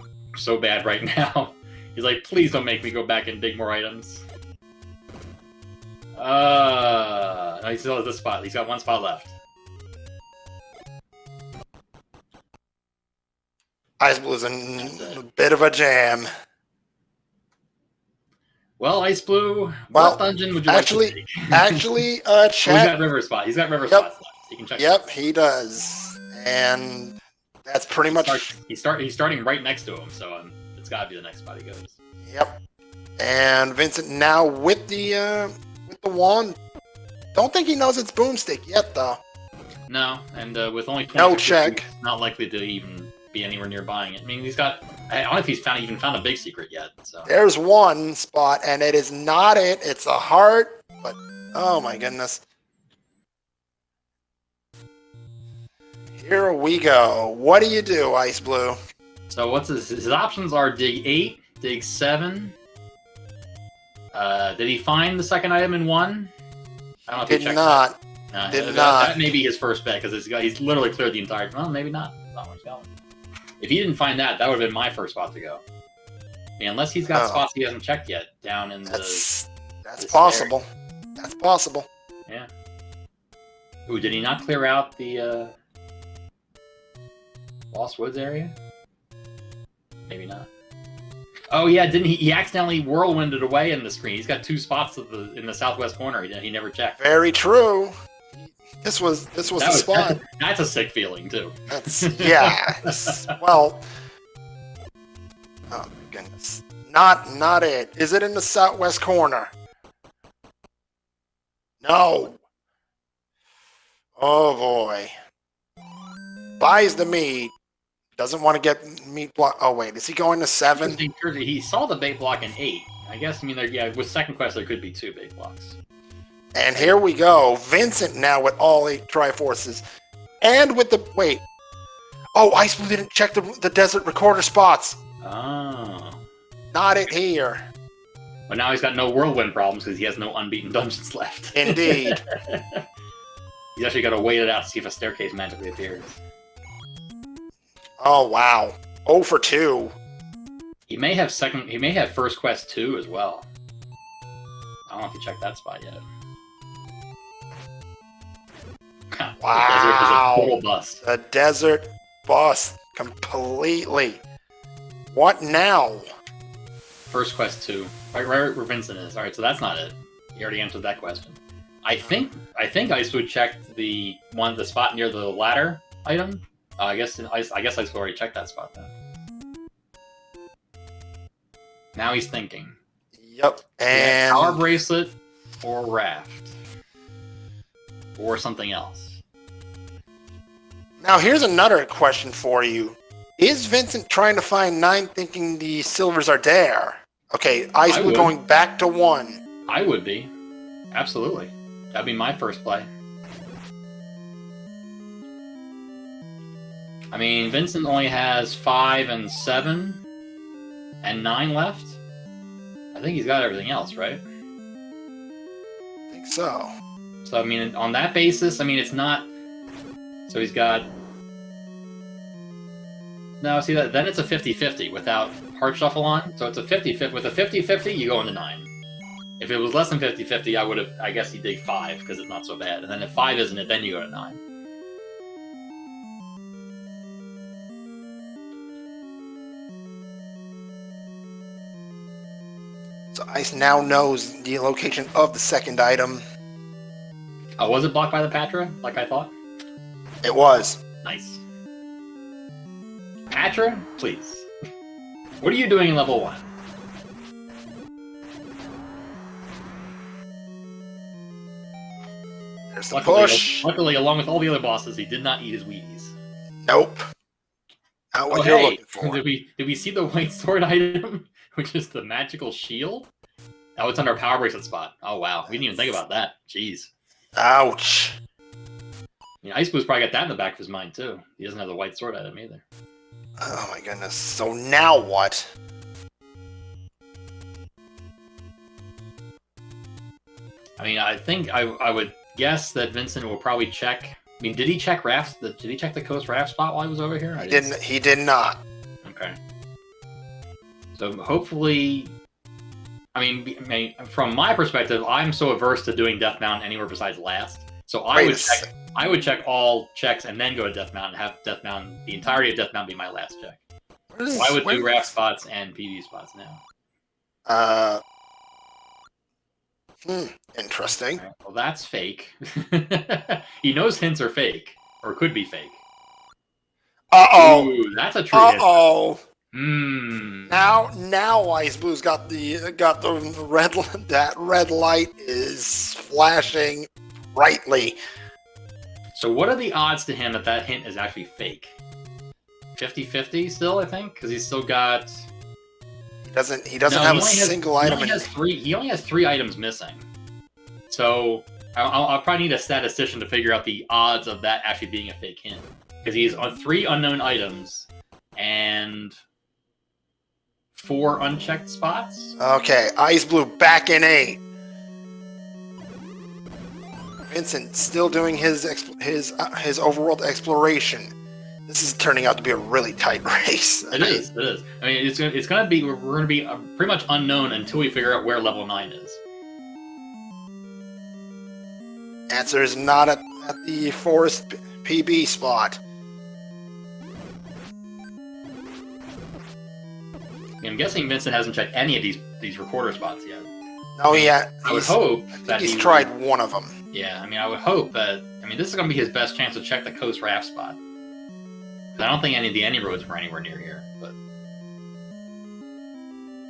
bad right now. He's like, please don't make me go back and dig more items. No, he still has this spot. He's got 1 spot left. Ice Blue's in a bit of a jam. Well, Ice Blue, what dungeon would you like to take? Actually, chat... He's got river spot. He's got river spots left. You can check. Yep, he does. And that's pretty much... He's starting right next to him, so it's got to be the next spot he goes. Yep. And Vincent now with the wand. Don't think he knows it's Boomstick yet, though. No, and with only 20 no check. He's not likely to even be anywhere near buying it. I mean, he's got... I don't know if he's even found a big secret yet. So there's 1 spot, and it is not it. It's a heart, but oh my goodness. Here we go. What do you do, Ice Blue? So what's his options are dig 8, dig 7. Did he find the second item in 1? I don't know if he checked not. That. Did not. That may be his first bet because he's literally cleared the entire... Well, maybe not. That's not where he's going. If he didn't find that would have been my first spot to go. I mean, unless he's got spots he hasn't checked yet down in that's possible. Area. That's possible. Yeah. Ooh, did he not clear out the Lost Woods area? Maybe not. Oh yeah, didn't he? He accidentally whirlwinded away in the screen. He's got 2 spots in the southwest corner. He never checked. Very true. This was the spot. That's a sick feeling too. That's well. Oh my goodness. Not it. Is it in the southwest corner? No. Oh boy. Buys the meat. Doesn't want to get meat block. Oh wait, is he going to 7? He saw the bait block in 8. I guess. I mean, with Second Quest there could be 2 bait blocks. And here we go. Vincent now with all 8 Triforces. And with the... Wait. Oh, Ice Blue didn't check the desert recorder spots. Oh. Not it here. But now he's got no whirlwind problems because he has no unbeaten dungeons left. Indeed. He's actually got to wait it out to see if a staircase magically appears. Oh, wow. 0 for 2. He may have First Quest 2 as well. I don't know if you checked that spot yet. Wow. The desert is a total bust. The desert bust completely. What now? First Quest 2. Right where Vincent is. Alright, so that's not it. You already answered that question. I think Ice would check the spot near the ladder item. I guess Ice already checked that spot then. Now he's thinking. Yep. And power bracelet or raft or something else. now here's another question for you. Is Vincent trying to find 9 thinking the silvers are there? Okay, Ice Blue going back to 1. I would be. Absolutely. That'd be my first play. I mean, Vincent only has 5 and 7 and 9 left. I think he's got everything else, right? I think so. So, I mean, on that basis, I mean, it's not... So he's got... No, see, then it's a 50-50 without Heart Shuffle on. So it's a 50-50. With a 50-50, you go into 9. If it was less than 50-50, I guess he'd dig 5, because it's not so bad. And then if 5 isn't it, then you go to 9. So Ice now knows the location of the second item. Oh, was it blocked by the Patra, like I thought? It was. Nice. Patra, please. What are you doing in level 1? There's the push. Luckily, along with all the other bosses, he did not eat his Wheaties. Nope. Not what you're looking for. Did we see the white sword item, which is the magical shield? Oh, it's under our power bracelet spot. Oh wow, we didn't even think about that. Jeez. Ouch. I mean, Ice Blue's probably got that in the back of his mind too. He doesn't have the white sword item either. Oh my goodness. So now what? I mean, I think I would guess that Vincent will probably check. I mean, did he check raft? Did he check the coast raft spot while he was over here? He did not. Okay. So hopefully, I mean, from my perspective, I'm so averse to doing Death Mountain anywhere besides last. So I would check all checks and then go to Death Mountain and have Death Mountain, the entirety of Death Mountain be my last check. So I would do raft spots and PV spots now. Interesting. Right, well, that's fake. He knows hints are fake, or could be fake. Uh-oh. Ooh, that's a true Uh-oh. Hmm. Now Ice Blue's got the red, that red light is flashing brightly. So what are the odds to him that hint is actually fake? 50-50 still, I think, because he's still got... He doesn't have a single item. He only has 3 items missing. So I'll probably need a statistician to figure out the odds of that actually being a fake hint. Because he's on 3 unknown items and 4 unchecked spots. Okay, Ice Blue back in 8. Vincent still doing his overworld exploration. This is turning out to be a really tight race. It is. I mean, it's gonna be. We're gonna be pretty much unknown until we figure out where level 9 is. Answer is not at the forest PB spot. I'm guessing Vincent hasn't checked any of these recorder spots yet. No, yeah. I would hope that he's tried one of them. Yeah, I mean, I would hope that. I mean, this is gonna be his best chance to check the coast raft spot. I don't think any of the any roads were anywhere near here, but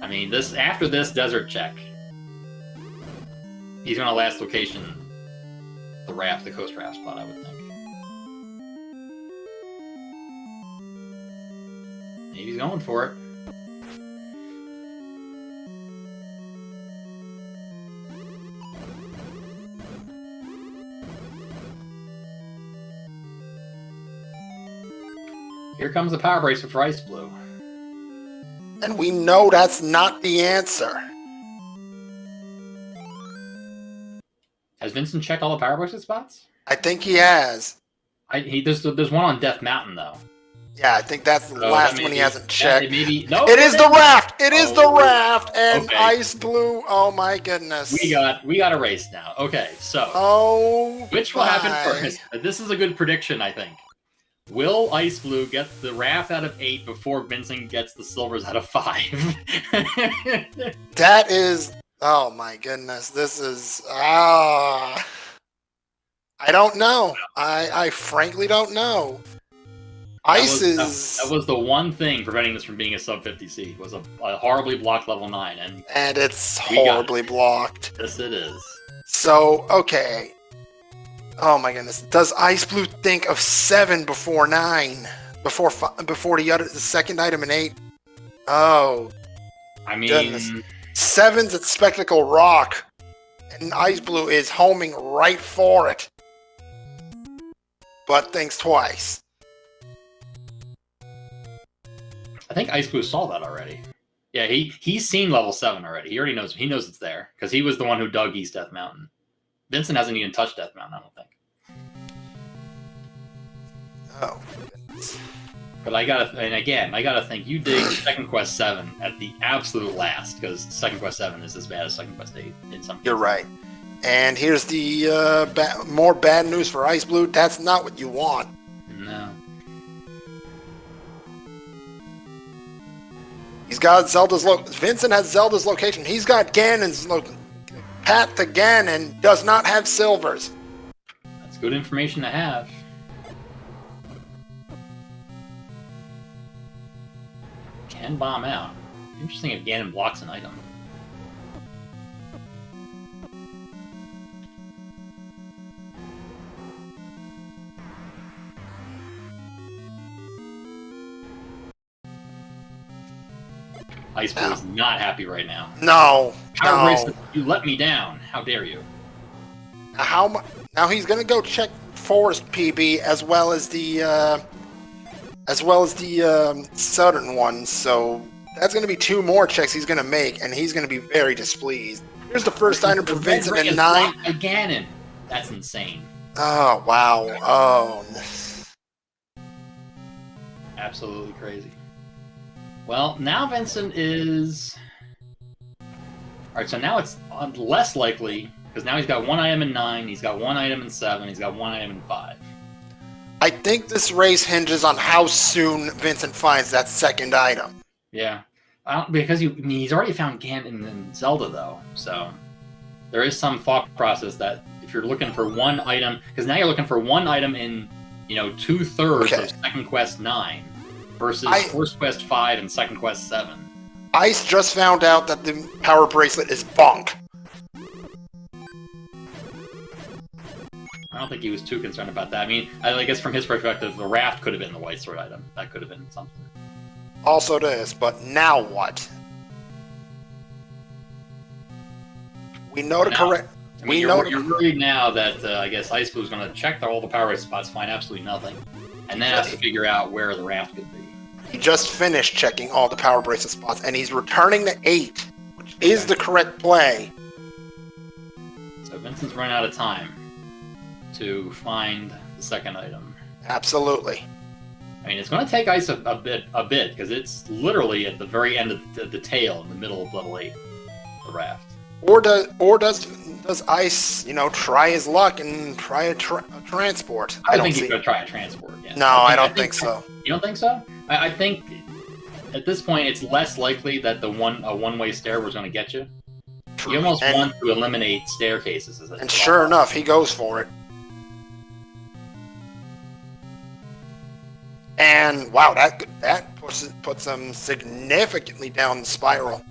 I mean, after this desert check, he's gonna last location the coast raft spot, I would think. Maybe he's going for it. Here comes the power bracelet for Ice Blue. And we know that's not the answer. Has Vincent checked all the power bracelet spots? I think he has. There's one on Death Mountain, though. Yeah, I think that's the last one he hasn't checked. No, it is the raft! It is the raft! And okay. Ice Blue, oh my goodness. We got a race now. Okay, so. Oh, which will happen first? This is a good prediction, I think. Will Ice Blue get the raft out of 8 before Vincent gets the silvers out of 5? That is Oh my goodness, this is I don't know. I frankly don't know. Ice That is was the one thing preventing this from being a sub 50 seed, was a horribly blocked level 9, and it's we got horribly blocked. Yes, it is. So okay. Oh my goodness, does Ice Blue think of 7 before 9, before the second item in 8? Oh, I mean, goodness. 7's at Spectacle Rock, and Ice Blue is homing right for it. But thinks twice. I think Ice Blue saw that already. Yeah, he's seen level 7 already. He already knows. He knows it's there because he was the one who dug East Death Mountain. Vincent hasn't even touched Death Mountain, I don't think. Oh, goodness. But I gotta think you dig Second Quest 7 at the absolute last, because Second Quest 7 is as bad as Second Quest 8 in some cases. You're right. And here's the more bad news for Ice Blue. That's not what you want. No. He's got Zelda's Vincent has Zelda's location. He's got Ganon's path to Ganon. Does not have silvers. That's good information to have. Can bomb out. Interesting if Ganon blocks an item. Ice Blue is not happy right now. No. Power Bracelet, you let me down. How dare you? Now he's gonna go check Forest PB as well as the Southern one. So that's gonna be 2 more checks he's gonna make, and he's gonna be very displeased. Here's the first item for Vincent in 9. Ganon. That's insane. Oh wow. Oh. Absolutely crazy. Well, now Vincent is... Alright, so now it's less likely, because now he's got 1 item in 9, he's got 1 item in 7, he's got 1 item in 5. I think this race hinges on how soon Vincent finds that second item. Yeah. Because he's already found Ganon in Zelda, though, so... There is some thought process that if you're looking for 1 item... Because now you're looking for 1 item in, 2/3 of Second Quest 9. Versus First Quest 5 and Second Quest 7. Ice just found out that the Power Bracelet is bunk. I don't think he was too concerned about that. I mean, I guess from his perspective, the raft could have been the White Sword item. That could have been something. Also this, but now what? We know the correct... I mean, you're worried now that, I guess, Ice Blue is going to check all the power spots, find absolutely nothing, and then has to figure out where the raft could be. He just finished checking all the Power Bracelet spots, and he's returning to 8, which is the correct play. So Vincent's run out of time to find the second item. Absolutely. I mean, it's going to take Ice a bit, because it's literally at the very end of the tail, in the middle of level 8, the raft. Or does Ice, try his luck and try a transport? I think he's going to try a transport. Yeah. No, I don't think so. You don't think so? I think at this point it's less likely that a one-way stair was going to get you. You almost want to eliminate staircases. And sure enough, he goes for it. And wow, that puts him significantly down the spiral.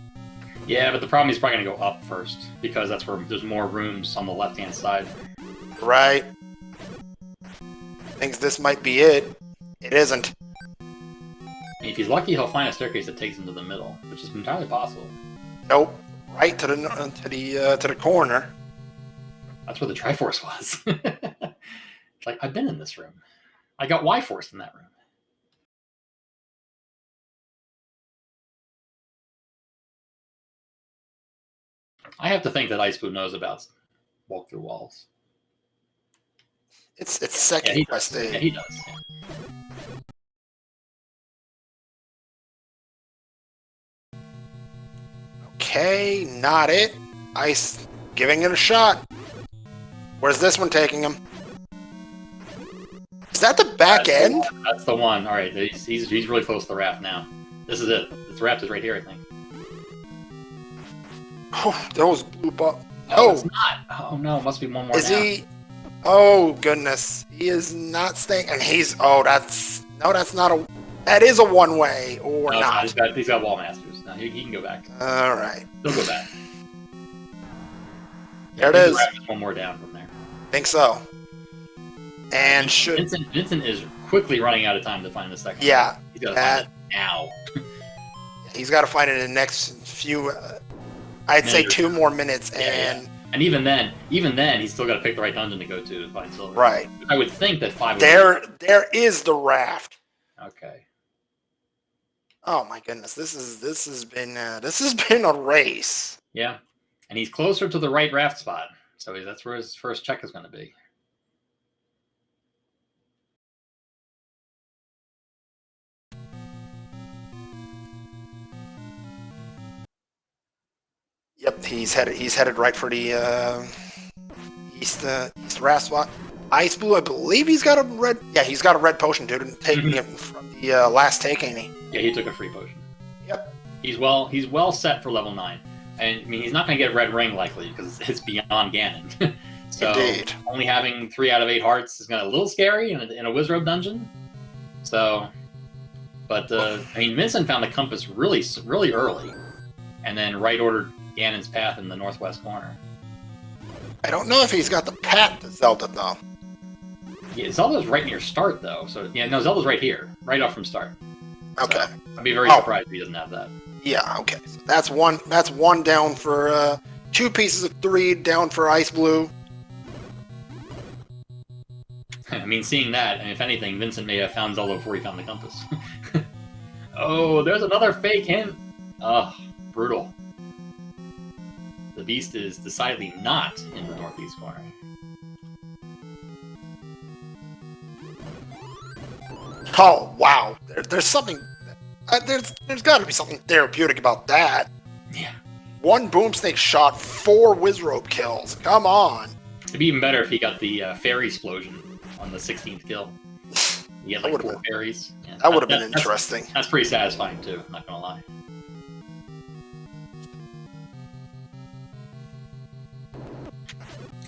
Yeah, but the problem is he's probably going to go up first, because that's where there's more rooms on the left-hand side. Right. Thinks this might be it. It isn't. I mean, if he's lucky, he'll find a staircase that takes him to the middle, which is entirely possible. Nope. Right to the corner. That's where the Triforce was. It's like, I've been in this room. I got Y-Force in that room. I have to think that Ice Blue knows about walk through walls. It's second quest. Yeah, he does. Yeah. Okay, not it. Ice giving it a shot. Where's this one taking him? Is that the back end? That's the one. All right, he's really close to the raft now. This is it. This raft is right here, I think. Oh, those blue bugs. Oh, Oh, it's not. Oh no, must be one more. is down. he? Oh goodness, he is not staying. And he's. Oh, that's no, that's not a. That is a one-way or No, not. he's got wall masters. No, he can go back. All right. He'll go back. There it is. One more down from there. Think so. And should. Vincent is quickly running out of time to find the second. Yeah. He's got to find it now. He's got to find it in the next few. I'd say 2 more minutes, and. Yeah. And even then, he's still got to pick the right dungeon to go to find silver. Right. I would think that 5. There is the raft. Okay. Oh my goodness, this has been a race. Yeah, and he's closer to the right raft spot, so that's where his first check is going to be. Yep, he's headed right for the east raft spot. xiceblue, I believe he's got a red. Yeah, he's got a red potion, dude, taking him from the last take, ain't he? Yeah, he took a free potion. Yep. He's well set for level 9, and I mean he's not going to get red ring likely because it's beyond Ganon. So Indeed. Only having 3 out of 8 hearts is going to be a little scary in a Wizrobe dungeon. So, but I mean Vincent found the compass really early, and then right ordered Ganon's path in the northwest corner. I don't know if he's got the path to Zelda though. Yeah, Zelda's right near start though, so yeah, no, Zelda's right here, right off from start. Okay. So, I'd be very surprised if he doesn't have that. Yeah. Okay. So that's one down for 2 pieces of 3 down for xiceblue. I mean, seeing that, and if anything, Vincent may have found Zelda before he found the compass. Oh, there's another fake hint. Ugh, brutal. The beast is decidedly not in the northeast corner. Oh wow, there's something. There's got to be something therapeutic about that. Yeah. 1 boomstick shot, 4 Wizrobe kills. Come on. It'd be even better if he got the fairy explosion on the 16th kill. He had like 4 fairies. Yeah, That would have been interesting. That's pretty satisfying too, not gonna lie.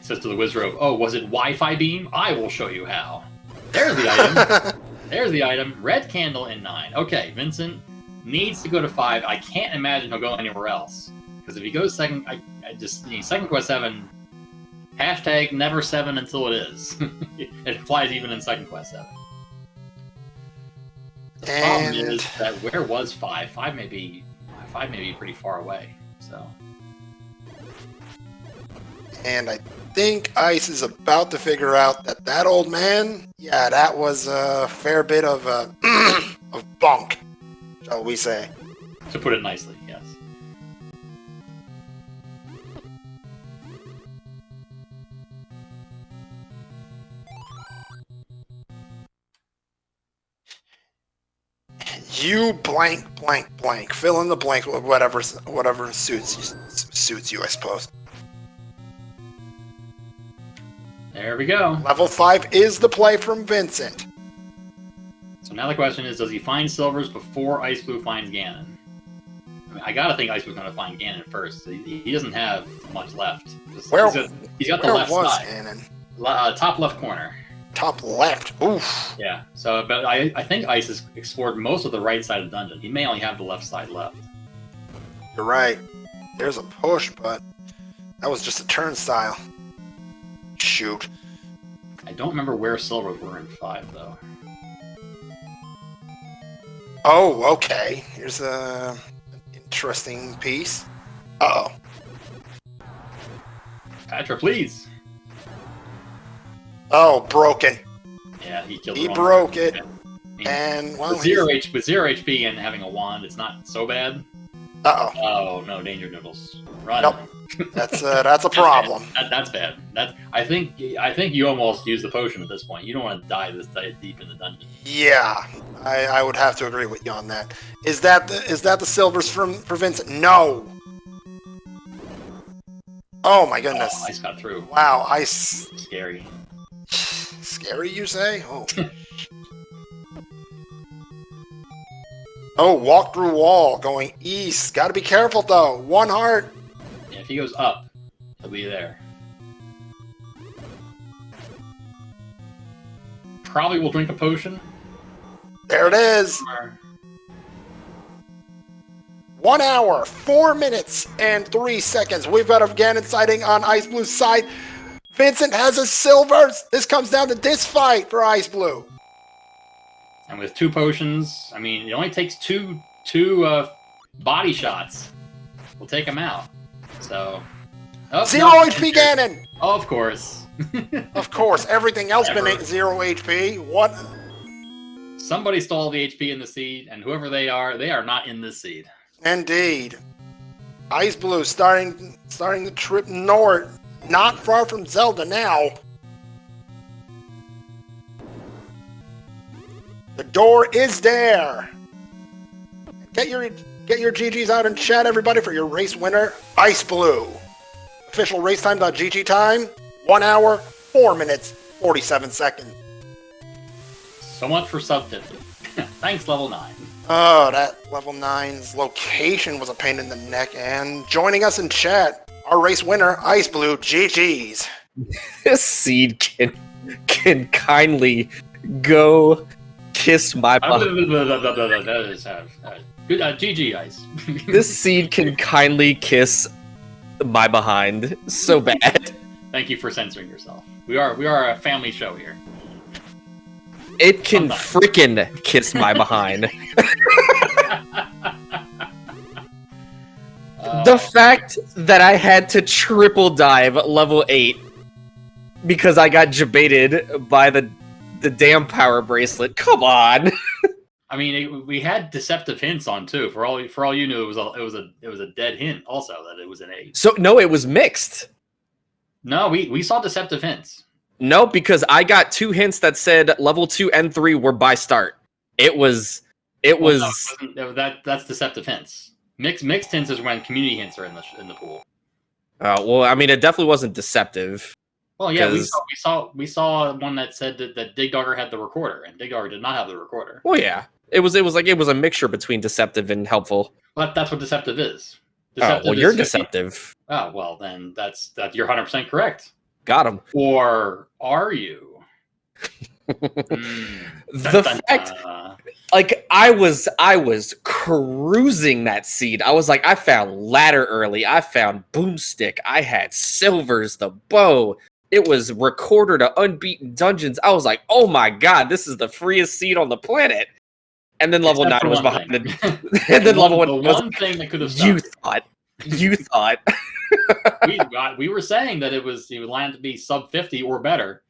Says to the Wizrobe, oh, was it Wi-Fi beam? I will show you how. There's the item. There's the item. Red candle in 9. Okay, Vincent needs to go to 5. I can't imagine he'll go anywhere else. Because if he goes second, I just, second quest 7, hashtag never 7 until it is. It applies even in second quest 7. The problem is that where was 5? 5 may be pretty far away. So. And I think Ice is about to figure out that old man, yeah, that was a fair bit of of bunk, shall we say. To put it nicely, yes. You blank. Fill in the blank with whatever suits you, I suppose. There we go. Level 5 is the play from Vincent. So now the question is, does he find silvers before xiceblue finds Ganon? I mean, I gotta think xiceblue gonna find Ganon first. He doesn't have much left. He's got the left side. Ganon? Top left corner. Top left. Oof. Yeah. So, but I think Ice has explored most of the right side of the dungeon. He may only have the left side left. You're right. There's a push, but that was just a turnstile. Shoot. I don't remember where silvers were in 5 though. Oh, okay. Here's an interesting piece. Uh-oh. Patra, please. Oh, broken. Yeah, he killed. He broke it. I mean, And well, with zero HP and having a wand, it's not so bad. Uh-oh. Oh no, danger noodles. Run. Nope. That's a problem. That's bad. I think you almost use the potion at this point. You don't want to die this deep in the dungeon. Yeah, I would have to agree with you on that. Is that the silvers for Vincent? No. Oh my goodness. Oh, Ice got through. Wow, Ice. Scary. Scary, you say? Oh. Oh, walk through wall going east. Got to be careful though. 1 heart. Yeah, he goes up, he'll be there. Probably will drink a potion. There it is. 1 hour, 4 minutes, and 3 seconds. We've got a Ganon sighting on Ice Blue's side. Vincent has a silvers. This comes down to this fight for Ice Blue. And with 2 potions, I mean, it only takes two body shots. We'll take him out. So, 0 HP Ganon. Oh, of course. Of course, everything else been 0 HP. What? Somebody stole the HP in the seed, and whoever they are not in this seed. Indeed. Ice Blue starting the trip north, not far from Zelda now. The door is there. Get your GGs out in chat, everybody, for your race winner, Ice Blue. Official racetime.gg time, 1 hour, 4 minutes, 47 seconds. So much for sub 50. Thanks, level 9. Oh, that level 9's location was a pain in the neck. And joining us in chat, our race winner, Ice Blue, GG's. This seed can kindly go kiss my butt. Good, GG, Ice. This seed can kindly kiss my behind so bad. Thank you for censoring yourself. We are a family show here. It can frickin' kiss my behind. The fact that I had to triple dive level 8 because I got jebaited by the damn power bracelet. Come on. I mean, we had deceptive hints on too. For all you knew, it was a dead hint. Also, that it was an 8. So no, it was mixed. No, we saw deceptive hints. No, because I got 2 hints that said level 2 and 3 were by start. That's deceptive hints. Mixed hints is when community hints are in the pool. Well, I mean, it definitely wasn't deceptive. Well, yeah, we saw one that said that Dig Dogger had the recorder, and Dig Dogger did not have the recorder. Well, yeah, it was a mixture between deceptive and helpful. But that's what deceptive is. Well, you're deceptive. Oh, well, then that you're 100% correct. Got him. Or are you? The fact, like, I was cruising that seed. I was like, I found ladder early. I found boomstick. I had silvers, the bow. It was recorder to unbeaten dungeons. I was like, oh my god, this is the freest seed on the planet. And then level 9 was behind it. And then level 1 was one thing that could have you thought. we were saying that it would land to be sub 50 or better,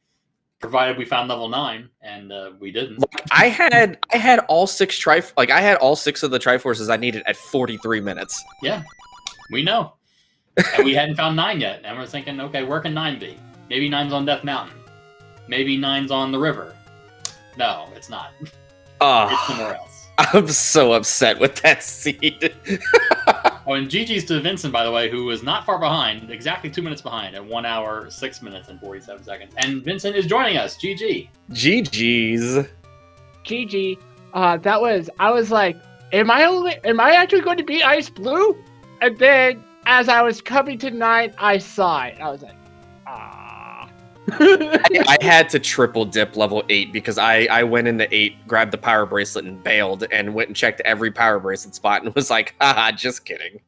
provided we found level 9, and we didn't. Look, I had all 6 of the Triforces I needed at 43 minutes. Yeah, we know. And we hadn't found 9 yet, and we're thinking, okay, where can 9 be? Maybe 9's on Death Mountain. Maybe 9's on the river. No, it's not. It's somewhere else. I'm so upset with that seed. Oh, and GG's to Vincent, by the way, who was not far behind, exactly 2 minutes behind at 1 hour, 6 minutes, and 47 seconds. And Vincent is joining us. GG. GG's. GG. I was like, am I actually going to be Ice Blue? And then as I was coming to 9, I saw it. I was like, ah. I had to triple dip level 8 because I went into 8, grabbed the power bracelet and bailed, and went and checked every power bracelet spot and was like, haha, just kidding.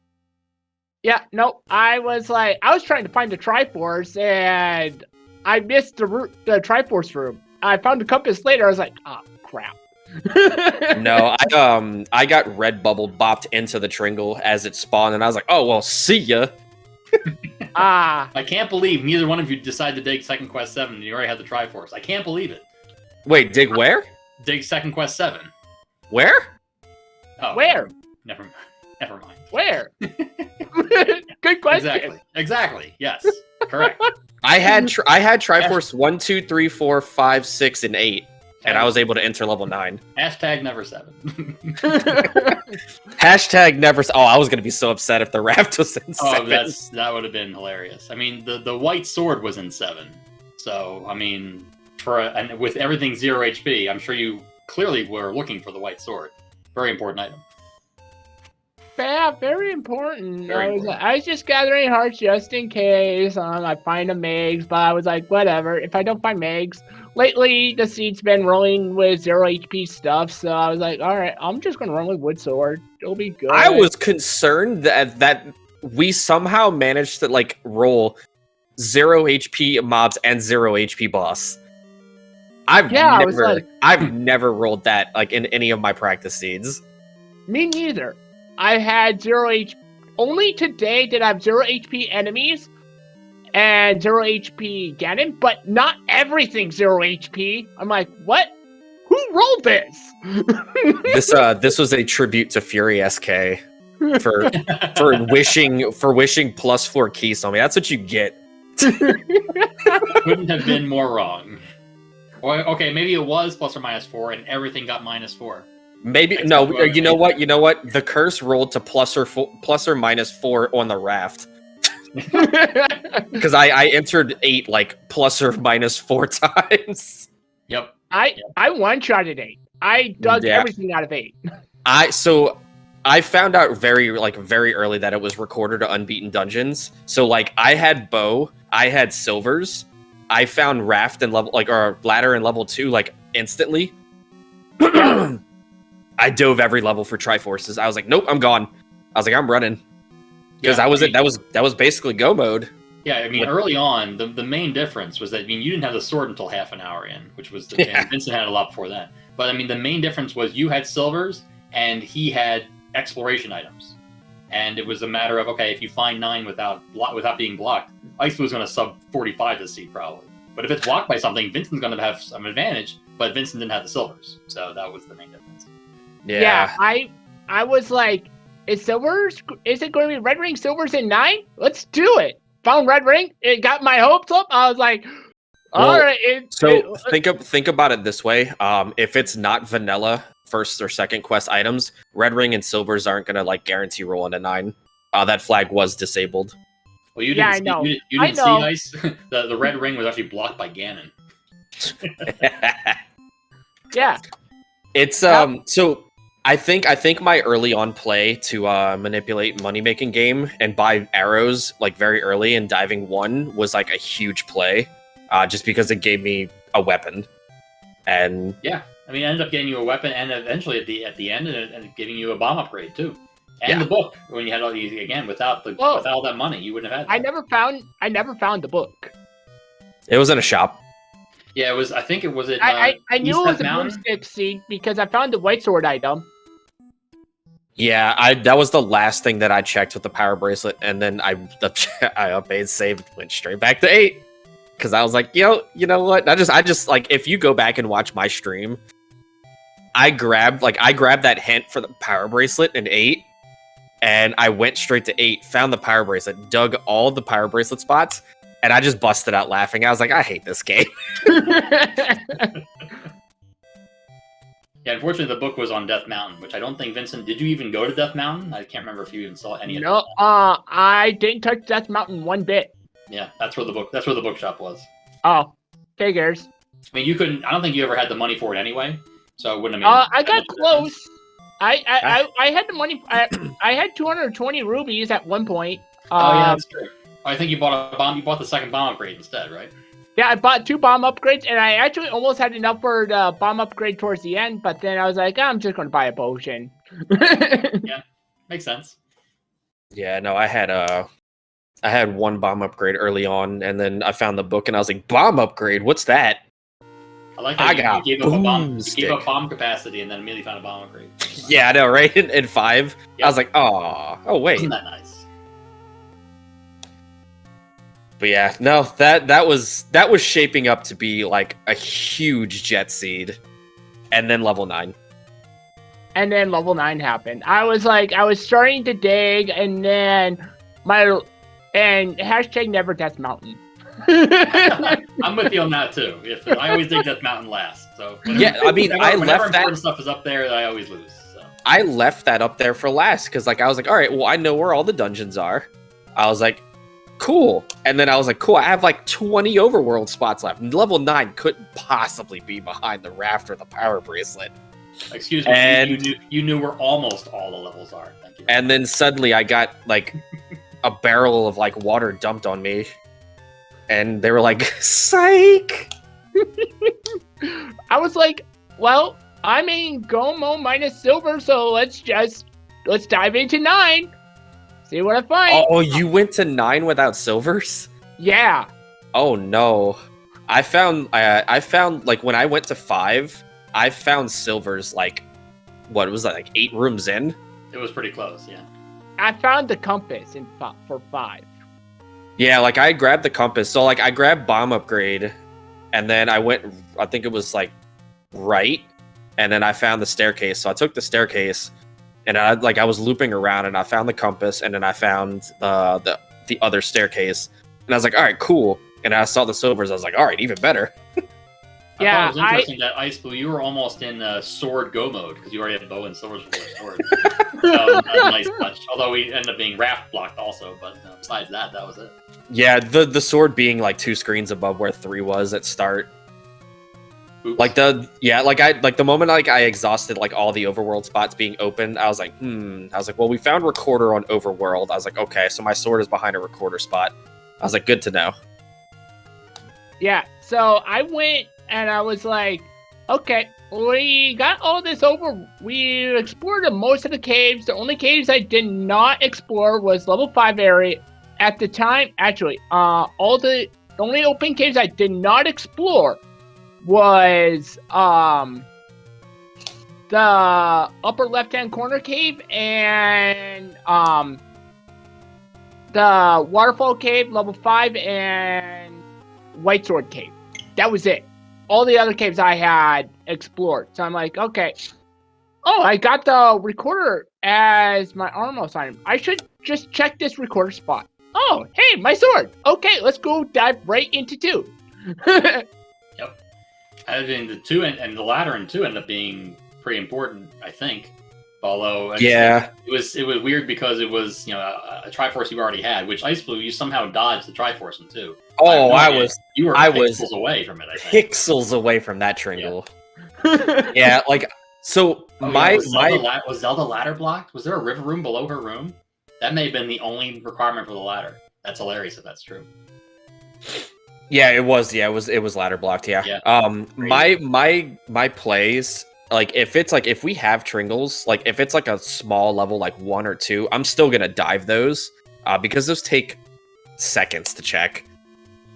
Yeah, no, I was trying to find the Triforce and I missed the Triforce room. I found the compass later. I was like, oh crap. No, I got red bubble bopped into the Tringle as it spawned, and I was like, oh well, see ya. I can't believe neither one of you decided to dig Second Quest 7 and you already had the Triforce. I can't believe it. Wait, dig where? Dig Second Quest 7. Where? Oh, where? Never mind. Where? Good question. Exactly. Yes. Correct. I had Triforce 1, 2, 3, 4, 5, 6, and 8. And I was able to enter level 9. Hashtag never 7. Hashtag never. Oh, I was gonna be so upset if the raft was in 7. That would have been hilarious. I mean, the white sword was in 7. So I mean, and with everything 0 HP, I'm sure you clearly were looking for the white sword. Very important item. Yeah, very important. Very I was important. I was just gathering hearts just in case. I find a Megs, but I was like, whatever. If I don't find Megs, lately the seed's been rolling with 0 HP stuff, so I was like, all right, I'm just gonna run with Wood Sword. It'll be good. I was concerned that we somehow managed to like roll 0 HP mobs and 0 HP boss. I've never rolled that like in any of my practice seeds. Me neither. I had 0 HP. Only today did I have 0 HP enemies and 0 HP Ganon, but not everything 0 HP. I'm like, what? Who rolled this? This was a tribute to Fury SK for wishing +4 keys on me. That's what you get. Couldn't have been more wrong. Or, okay, maybe it was +or -4, and everything got -4. Maybe no. You know what? The curse rolled to +or -4 on the raft. Because I entered 8 like +or -4 times. Yep. I one-shotted 8. I dug everything out of 8. I found out very early that it was recorder to unbeaten dungeons. So like I had bow, I had silvers, I found raft and or ladder in level 2 like instantly. I dove every level for Triforces. I was like, nope, I'm gone. I was like, I'm running. Because that was basically go mode. Yeah, I mean, early on, the main difference was that, you didn't have the sword until half an hour in, which was, and Vincent had a lot before that. But, the main difference was you had silvers, and he had exploration items. And it was a matter of, okay, if you find 9 without being blocked, Ice Blue's going to sub 45 to see, probably. But if it's blocked by something, Vincent's going to have some advantage, but Vincent didn't have the silvers. So that was the main difference. Yeah, I was like, is it going to be Red Ring Silvers in 9? Let's do it. Found Red Ring. It got my hopes up. I was like, all right. Think about it this way. If it's not vanilla first or second quest items, Red Ring and Silvers aren't going to like guarantee roll into 9. That flag was disabled. Well, you didn't see Ice. The Red Ring was actually blocked by Ganon. Yeah. It's so I think my early on play to manipulate money making game and buy arrows like very early in diving 1 was like a huge play, just because it gave me a weapon, and yeah, it ended up getting you a weapon, and eventually at the end, and giving you a bomb upgrade too, and the book when you had all these again without all that money you wouldn't have had. That. I never found the book. It was in a shop. Yeah, it was. I think it was at. I knew it was a boomstick seed because I found the white sword item. Yeah, that was the last thing that I checked with the power bracelet, and then I updated, saved, went straight back to 8 because I was like, you know what? I just like, if you go back and watch my stream, I grabbed that hint for the power bracelet in 8, and I went straight to 8, found the power bracelet, dug all the power bracelet spots, and I just busted out laughing. I was like, I hate this game. Yeah, unfortunately, the book was on Death Mountain, which I don't think, Vincent, did you even go to Death Mountain? I can't remember if you even saw any of it. No, I didn't touch Death Mountain one bit. Yeah, that's where the bookshop was. Oh, figures. You couldn't. I don't think you ever had the money for it anyway, so it wouldn't have made. I got close. I had the money. I had 220 rubies at one point. Yeah, that's true. I think you bought a bomb. You bought the second bomb upgrade instead, right? Yeah, I bought 2 bomb upgrades, and I actually almost had enough for the bomb upgrade towards the end, but then I was like, I'm just going to buy a potion. Yeah, makes sense. Yeah, no, I had 1 bomb upgrade early on, and then I found the book, and I was like, bomb upgrade? What's that? I like that you gave up bomb capacity, and then immediately found a bomb upgrade. Yeah, I know, right? In 5, yep. I was like, oh, wait. Isn't that nice? But yeah, no, that was shaping up to be like a huge jet seed, and then level 9. And then level 9 happened. I was starting to dig, and then hashtag never Death Mountain. I'm with you on that too. I always dig Death Mountain last. So yeah, whenever important stuff is up there, I always lose. So. I left that up there for last because I was like, all right, well, I know where all the dungeons are. I was like, cool. And then I was like, cool, I have like 20 overworld spots left. Level 9 couldn't possibly be behind the raft or the power bracelet. Excuse me. And- you knew where almost all the levels are. Thank you. And then suddenly I got like a barrel of like water dumped on me, and they were like, "Psych." I was like, well, I'm in Gomo minus silver, so let's dive into 9. See what I find. Oh, you went to 9 without silvers? Yeah. Oh no. I found like when I went to 5, I found silvers like what was that, like 8 rooms in? It was pretty close, yeah. I found the compass for 5. Yeah, like I grabbed the compass. So like I grabbed bomb upgrade, and then I went, I think it was like right, and then I found the staircase. So I took the staircase, and I was looping around, and I found the compass, and then I found the other staircase, and I was like, all right, cool. And I saw the silvers. I was like, all right, even better. I thought it was interesting that xiceblue, you were almost in sword go mode because you already had bow and silvers for your sword. A nice touch. Although we ended up being raft blocked also, but besides that was it. Yeah, the sword being like 2 screens above where 3 was at start. Oops. Like the moment like I exhausted like all the overworld spots being open, I was like, I was like, well, we found recorder on overworld. I was like, okay, so my sword is behind a recorder spot. I was like, good to know. Yeah, so I went and I was like, okay, we got all this over. We explored most of the caves. The only caves I did not explore was level 5 area. At the time, actually, the only open caves I did not explore was the upper left-hand corner cave and the waterfall cave, level 5, and White Sword cave. That was it. All the other caves I had explored. So I'm like, okay. Oh, I got the recorder as my armor sign. I should just check this recorder spot. Oh, hey, my sword. Okay, let's go dive right into 2. Yep. I mean, the 2 and the ladder and 2 ended up being pretty important, I think. Although, Yeah, it was weird because it was a Triforce you already had, which ixblue you somehow dodged the Triforce in 2. oh, You were pixels away from it. I think. pixels away from that Tringle. Yeah, like so was Zelda ladder blocked? Was there a river room below her room? That may have been the only requirement for the ladder. That's hilarious if that's true. Yeah, it was ladder blocked. Yeah. My plays, like if we have Tringles, like if it's like a small level like 1 or 2, I'm still gonna dive those because those take seconds to check.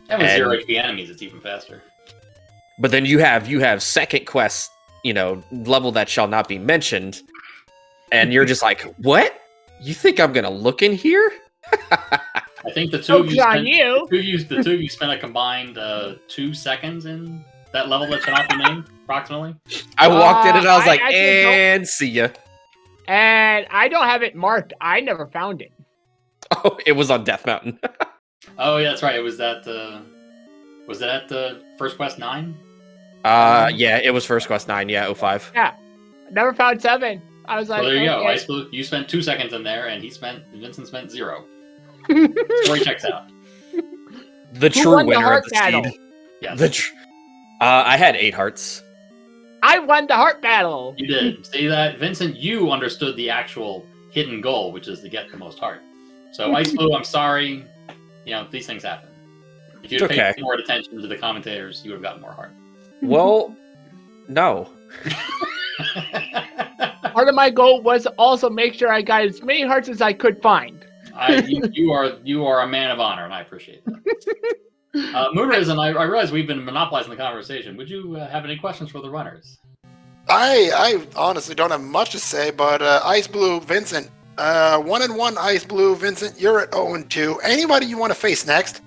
And with 0 HP enemies, it's even faster. But then you have second quest, level that shall not be mentioned, and you're just like, what? You think I'm gonna look in here? I think the two of you spent a combined 2 seconds in that level that should not be named, approximately. I walked in and I was like, and see ya. And I don't have it marked. I never found it. Oh, it was on Death Mountain. Oh yeah, that's right. It was that. Was that First Quest 9? Yeah, it was First Quest 9. Yeah, 05. Yeah, never found 7. I was like, well, there you okay. go. xiceblue, you spent 2 seconds in there, and Vincent spent 0. Story checks out. The Who true won the winner heart of the battle? seed. Yes. I had 8 hearts. I won the heart battle. You did. See that, Vincent? You understood the actual hidden goal, which is to get the most heart. So, xiceblue, I'm sorry. These things happen. If you had paid more attention to the commentators, you would have gotten more heart. Well, no. Part of my goal was to also make sure I got as many hearts as I could find. You are a man of honor, and I appreciate that. Moonriz and I realize we've been monopolizing the conversation. Would you have any questions for the runners? I honestly don't have much to say, but xiceblue, Vincent, 1-1 xiceblue, Vincent, you're at 0-2. Anybody you want to face next?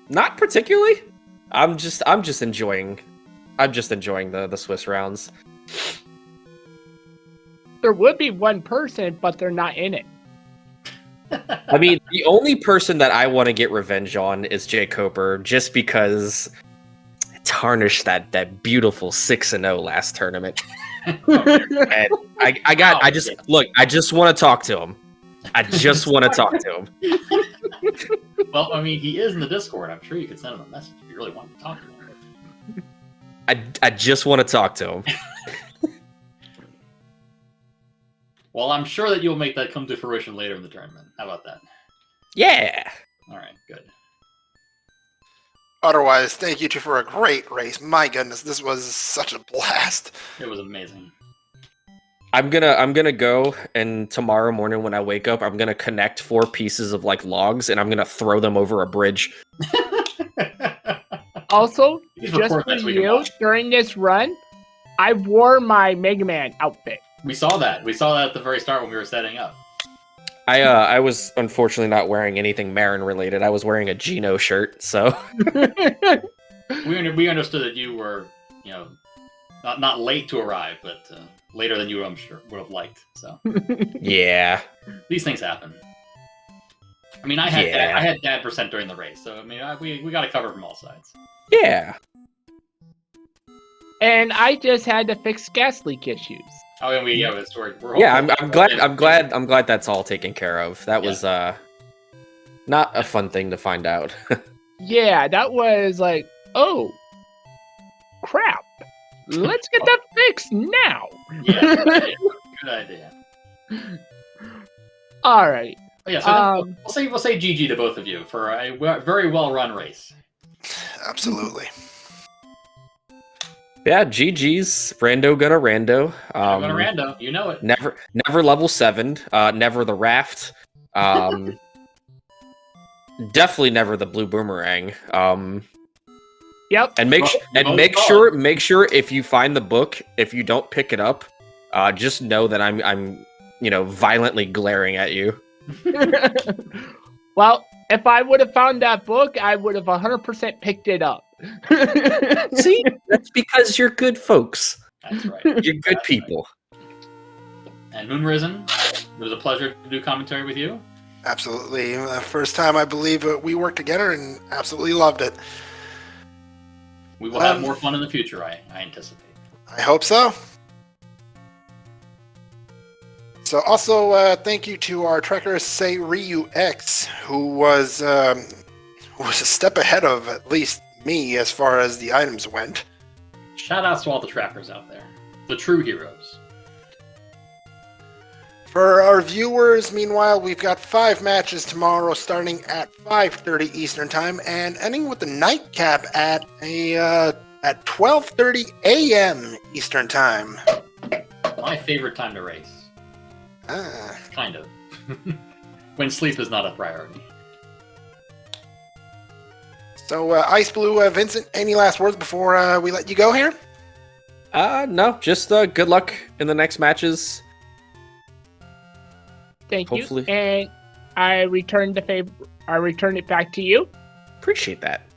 Not particularly. I'm just enjoying the Swiss rounds. There would be one person, but they're not in it. I mean, the only person that I want to get revenge on is Jay Coper, just because it tarnished that beautiful 6-0 last tournament. And I just want to talk to him. I just want to talk to him. Well, I mean, he is in the Discord. I'm sure you could send him a message if you really wanted to talk to him. I just want to talk to him. Well, I'm sure that you'll make that come to fruition later in the tournament. How about that? Yeah. All right, good. Otherwise, thank you two for a great race. My goodness, this was such a blast. It was amazing. I'm gonna go, and tomorrow morning when I wake up, I'm gonna connect 4 pieces of like logs, and I'm gonna throw them over a bridge. Also, These just report for that we can you, watch. during this run, I wore my Mega Man outfit. We saw that. We saw that at the very start when we were setting up. I was unfortunately not wearing anything Marin related. I was wearing a Geno shirt, so We understood that you were, not late to arrive, but later than you, I'm sure, would have liked. So yeah. these things happen. I mean, I had dad percent during the race, so I mean, we got to cover from all sides. Yeah. And I just had to fix gas leak issues. Oh, and we're Yeah, hopeful. I'm glad that's all taken care of. That was not a fun thing to find out. Yeah, that was like, oh, crap. Let's get that fixed now. Yeah, good idea. All right. But yeah, so we'll say GG to both of you for a very well run race. Absolutely. Yeah, GG's. Rando gonna rando. I'm gonna rando, you know it. Never level 7. Never the raft. Definitely never the blue boomerang. Yep. And make sure if you find the book, if you don't pick it up, just know that I'm violently glaring at you. Well, if I would have found that book, I would have 100% picked it up. See, that's because you're good folks. That's right. You're good people. Right. And Moonrisen, it was a pleasure to do commentary with you. Absolutely. First time I believe we worked together and absolutely loved it. We will have more fun in the future, I anticipate. I hope so. So also thank you to our trekker Say Ryu X, who was a step ahead of at least me as far as the items went. Shout outs to all the trackers out there. The true heroes. For our viewers, meanwhile, we've got 5 matches tomorrow starting at 5:30 Eastern Time and ending with the nightcap at 12:30 a.m. Eastern Time. My favorite time to race. Ah. Kind of. When sleep is not a priority. So, xiceblue, Vincent, any last words before we let you go here? No, just good luck in the next matches. Thank Hopefully. you. And I return the favor. I return it back to you. Appreciate that.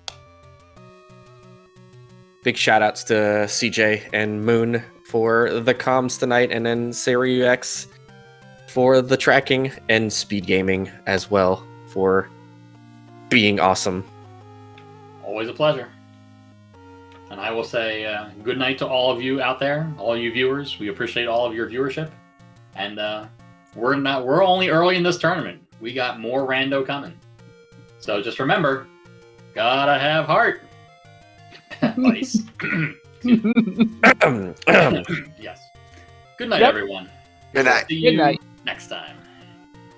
Big shout outs to CJ and Moon for the comms tonight, and then Seiryu X for the tracking, and SpeedGaming as well for being awesome. Always a pleasure. And I will say good night to all of you out there, all you viewers. We appreciate all of your viewership. And we're only early in this tournament. We got more rando coming. So just remember, gotta have heart. Nice. Yes. Good night, everyone. Good night. See you Good night. next time.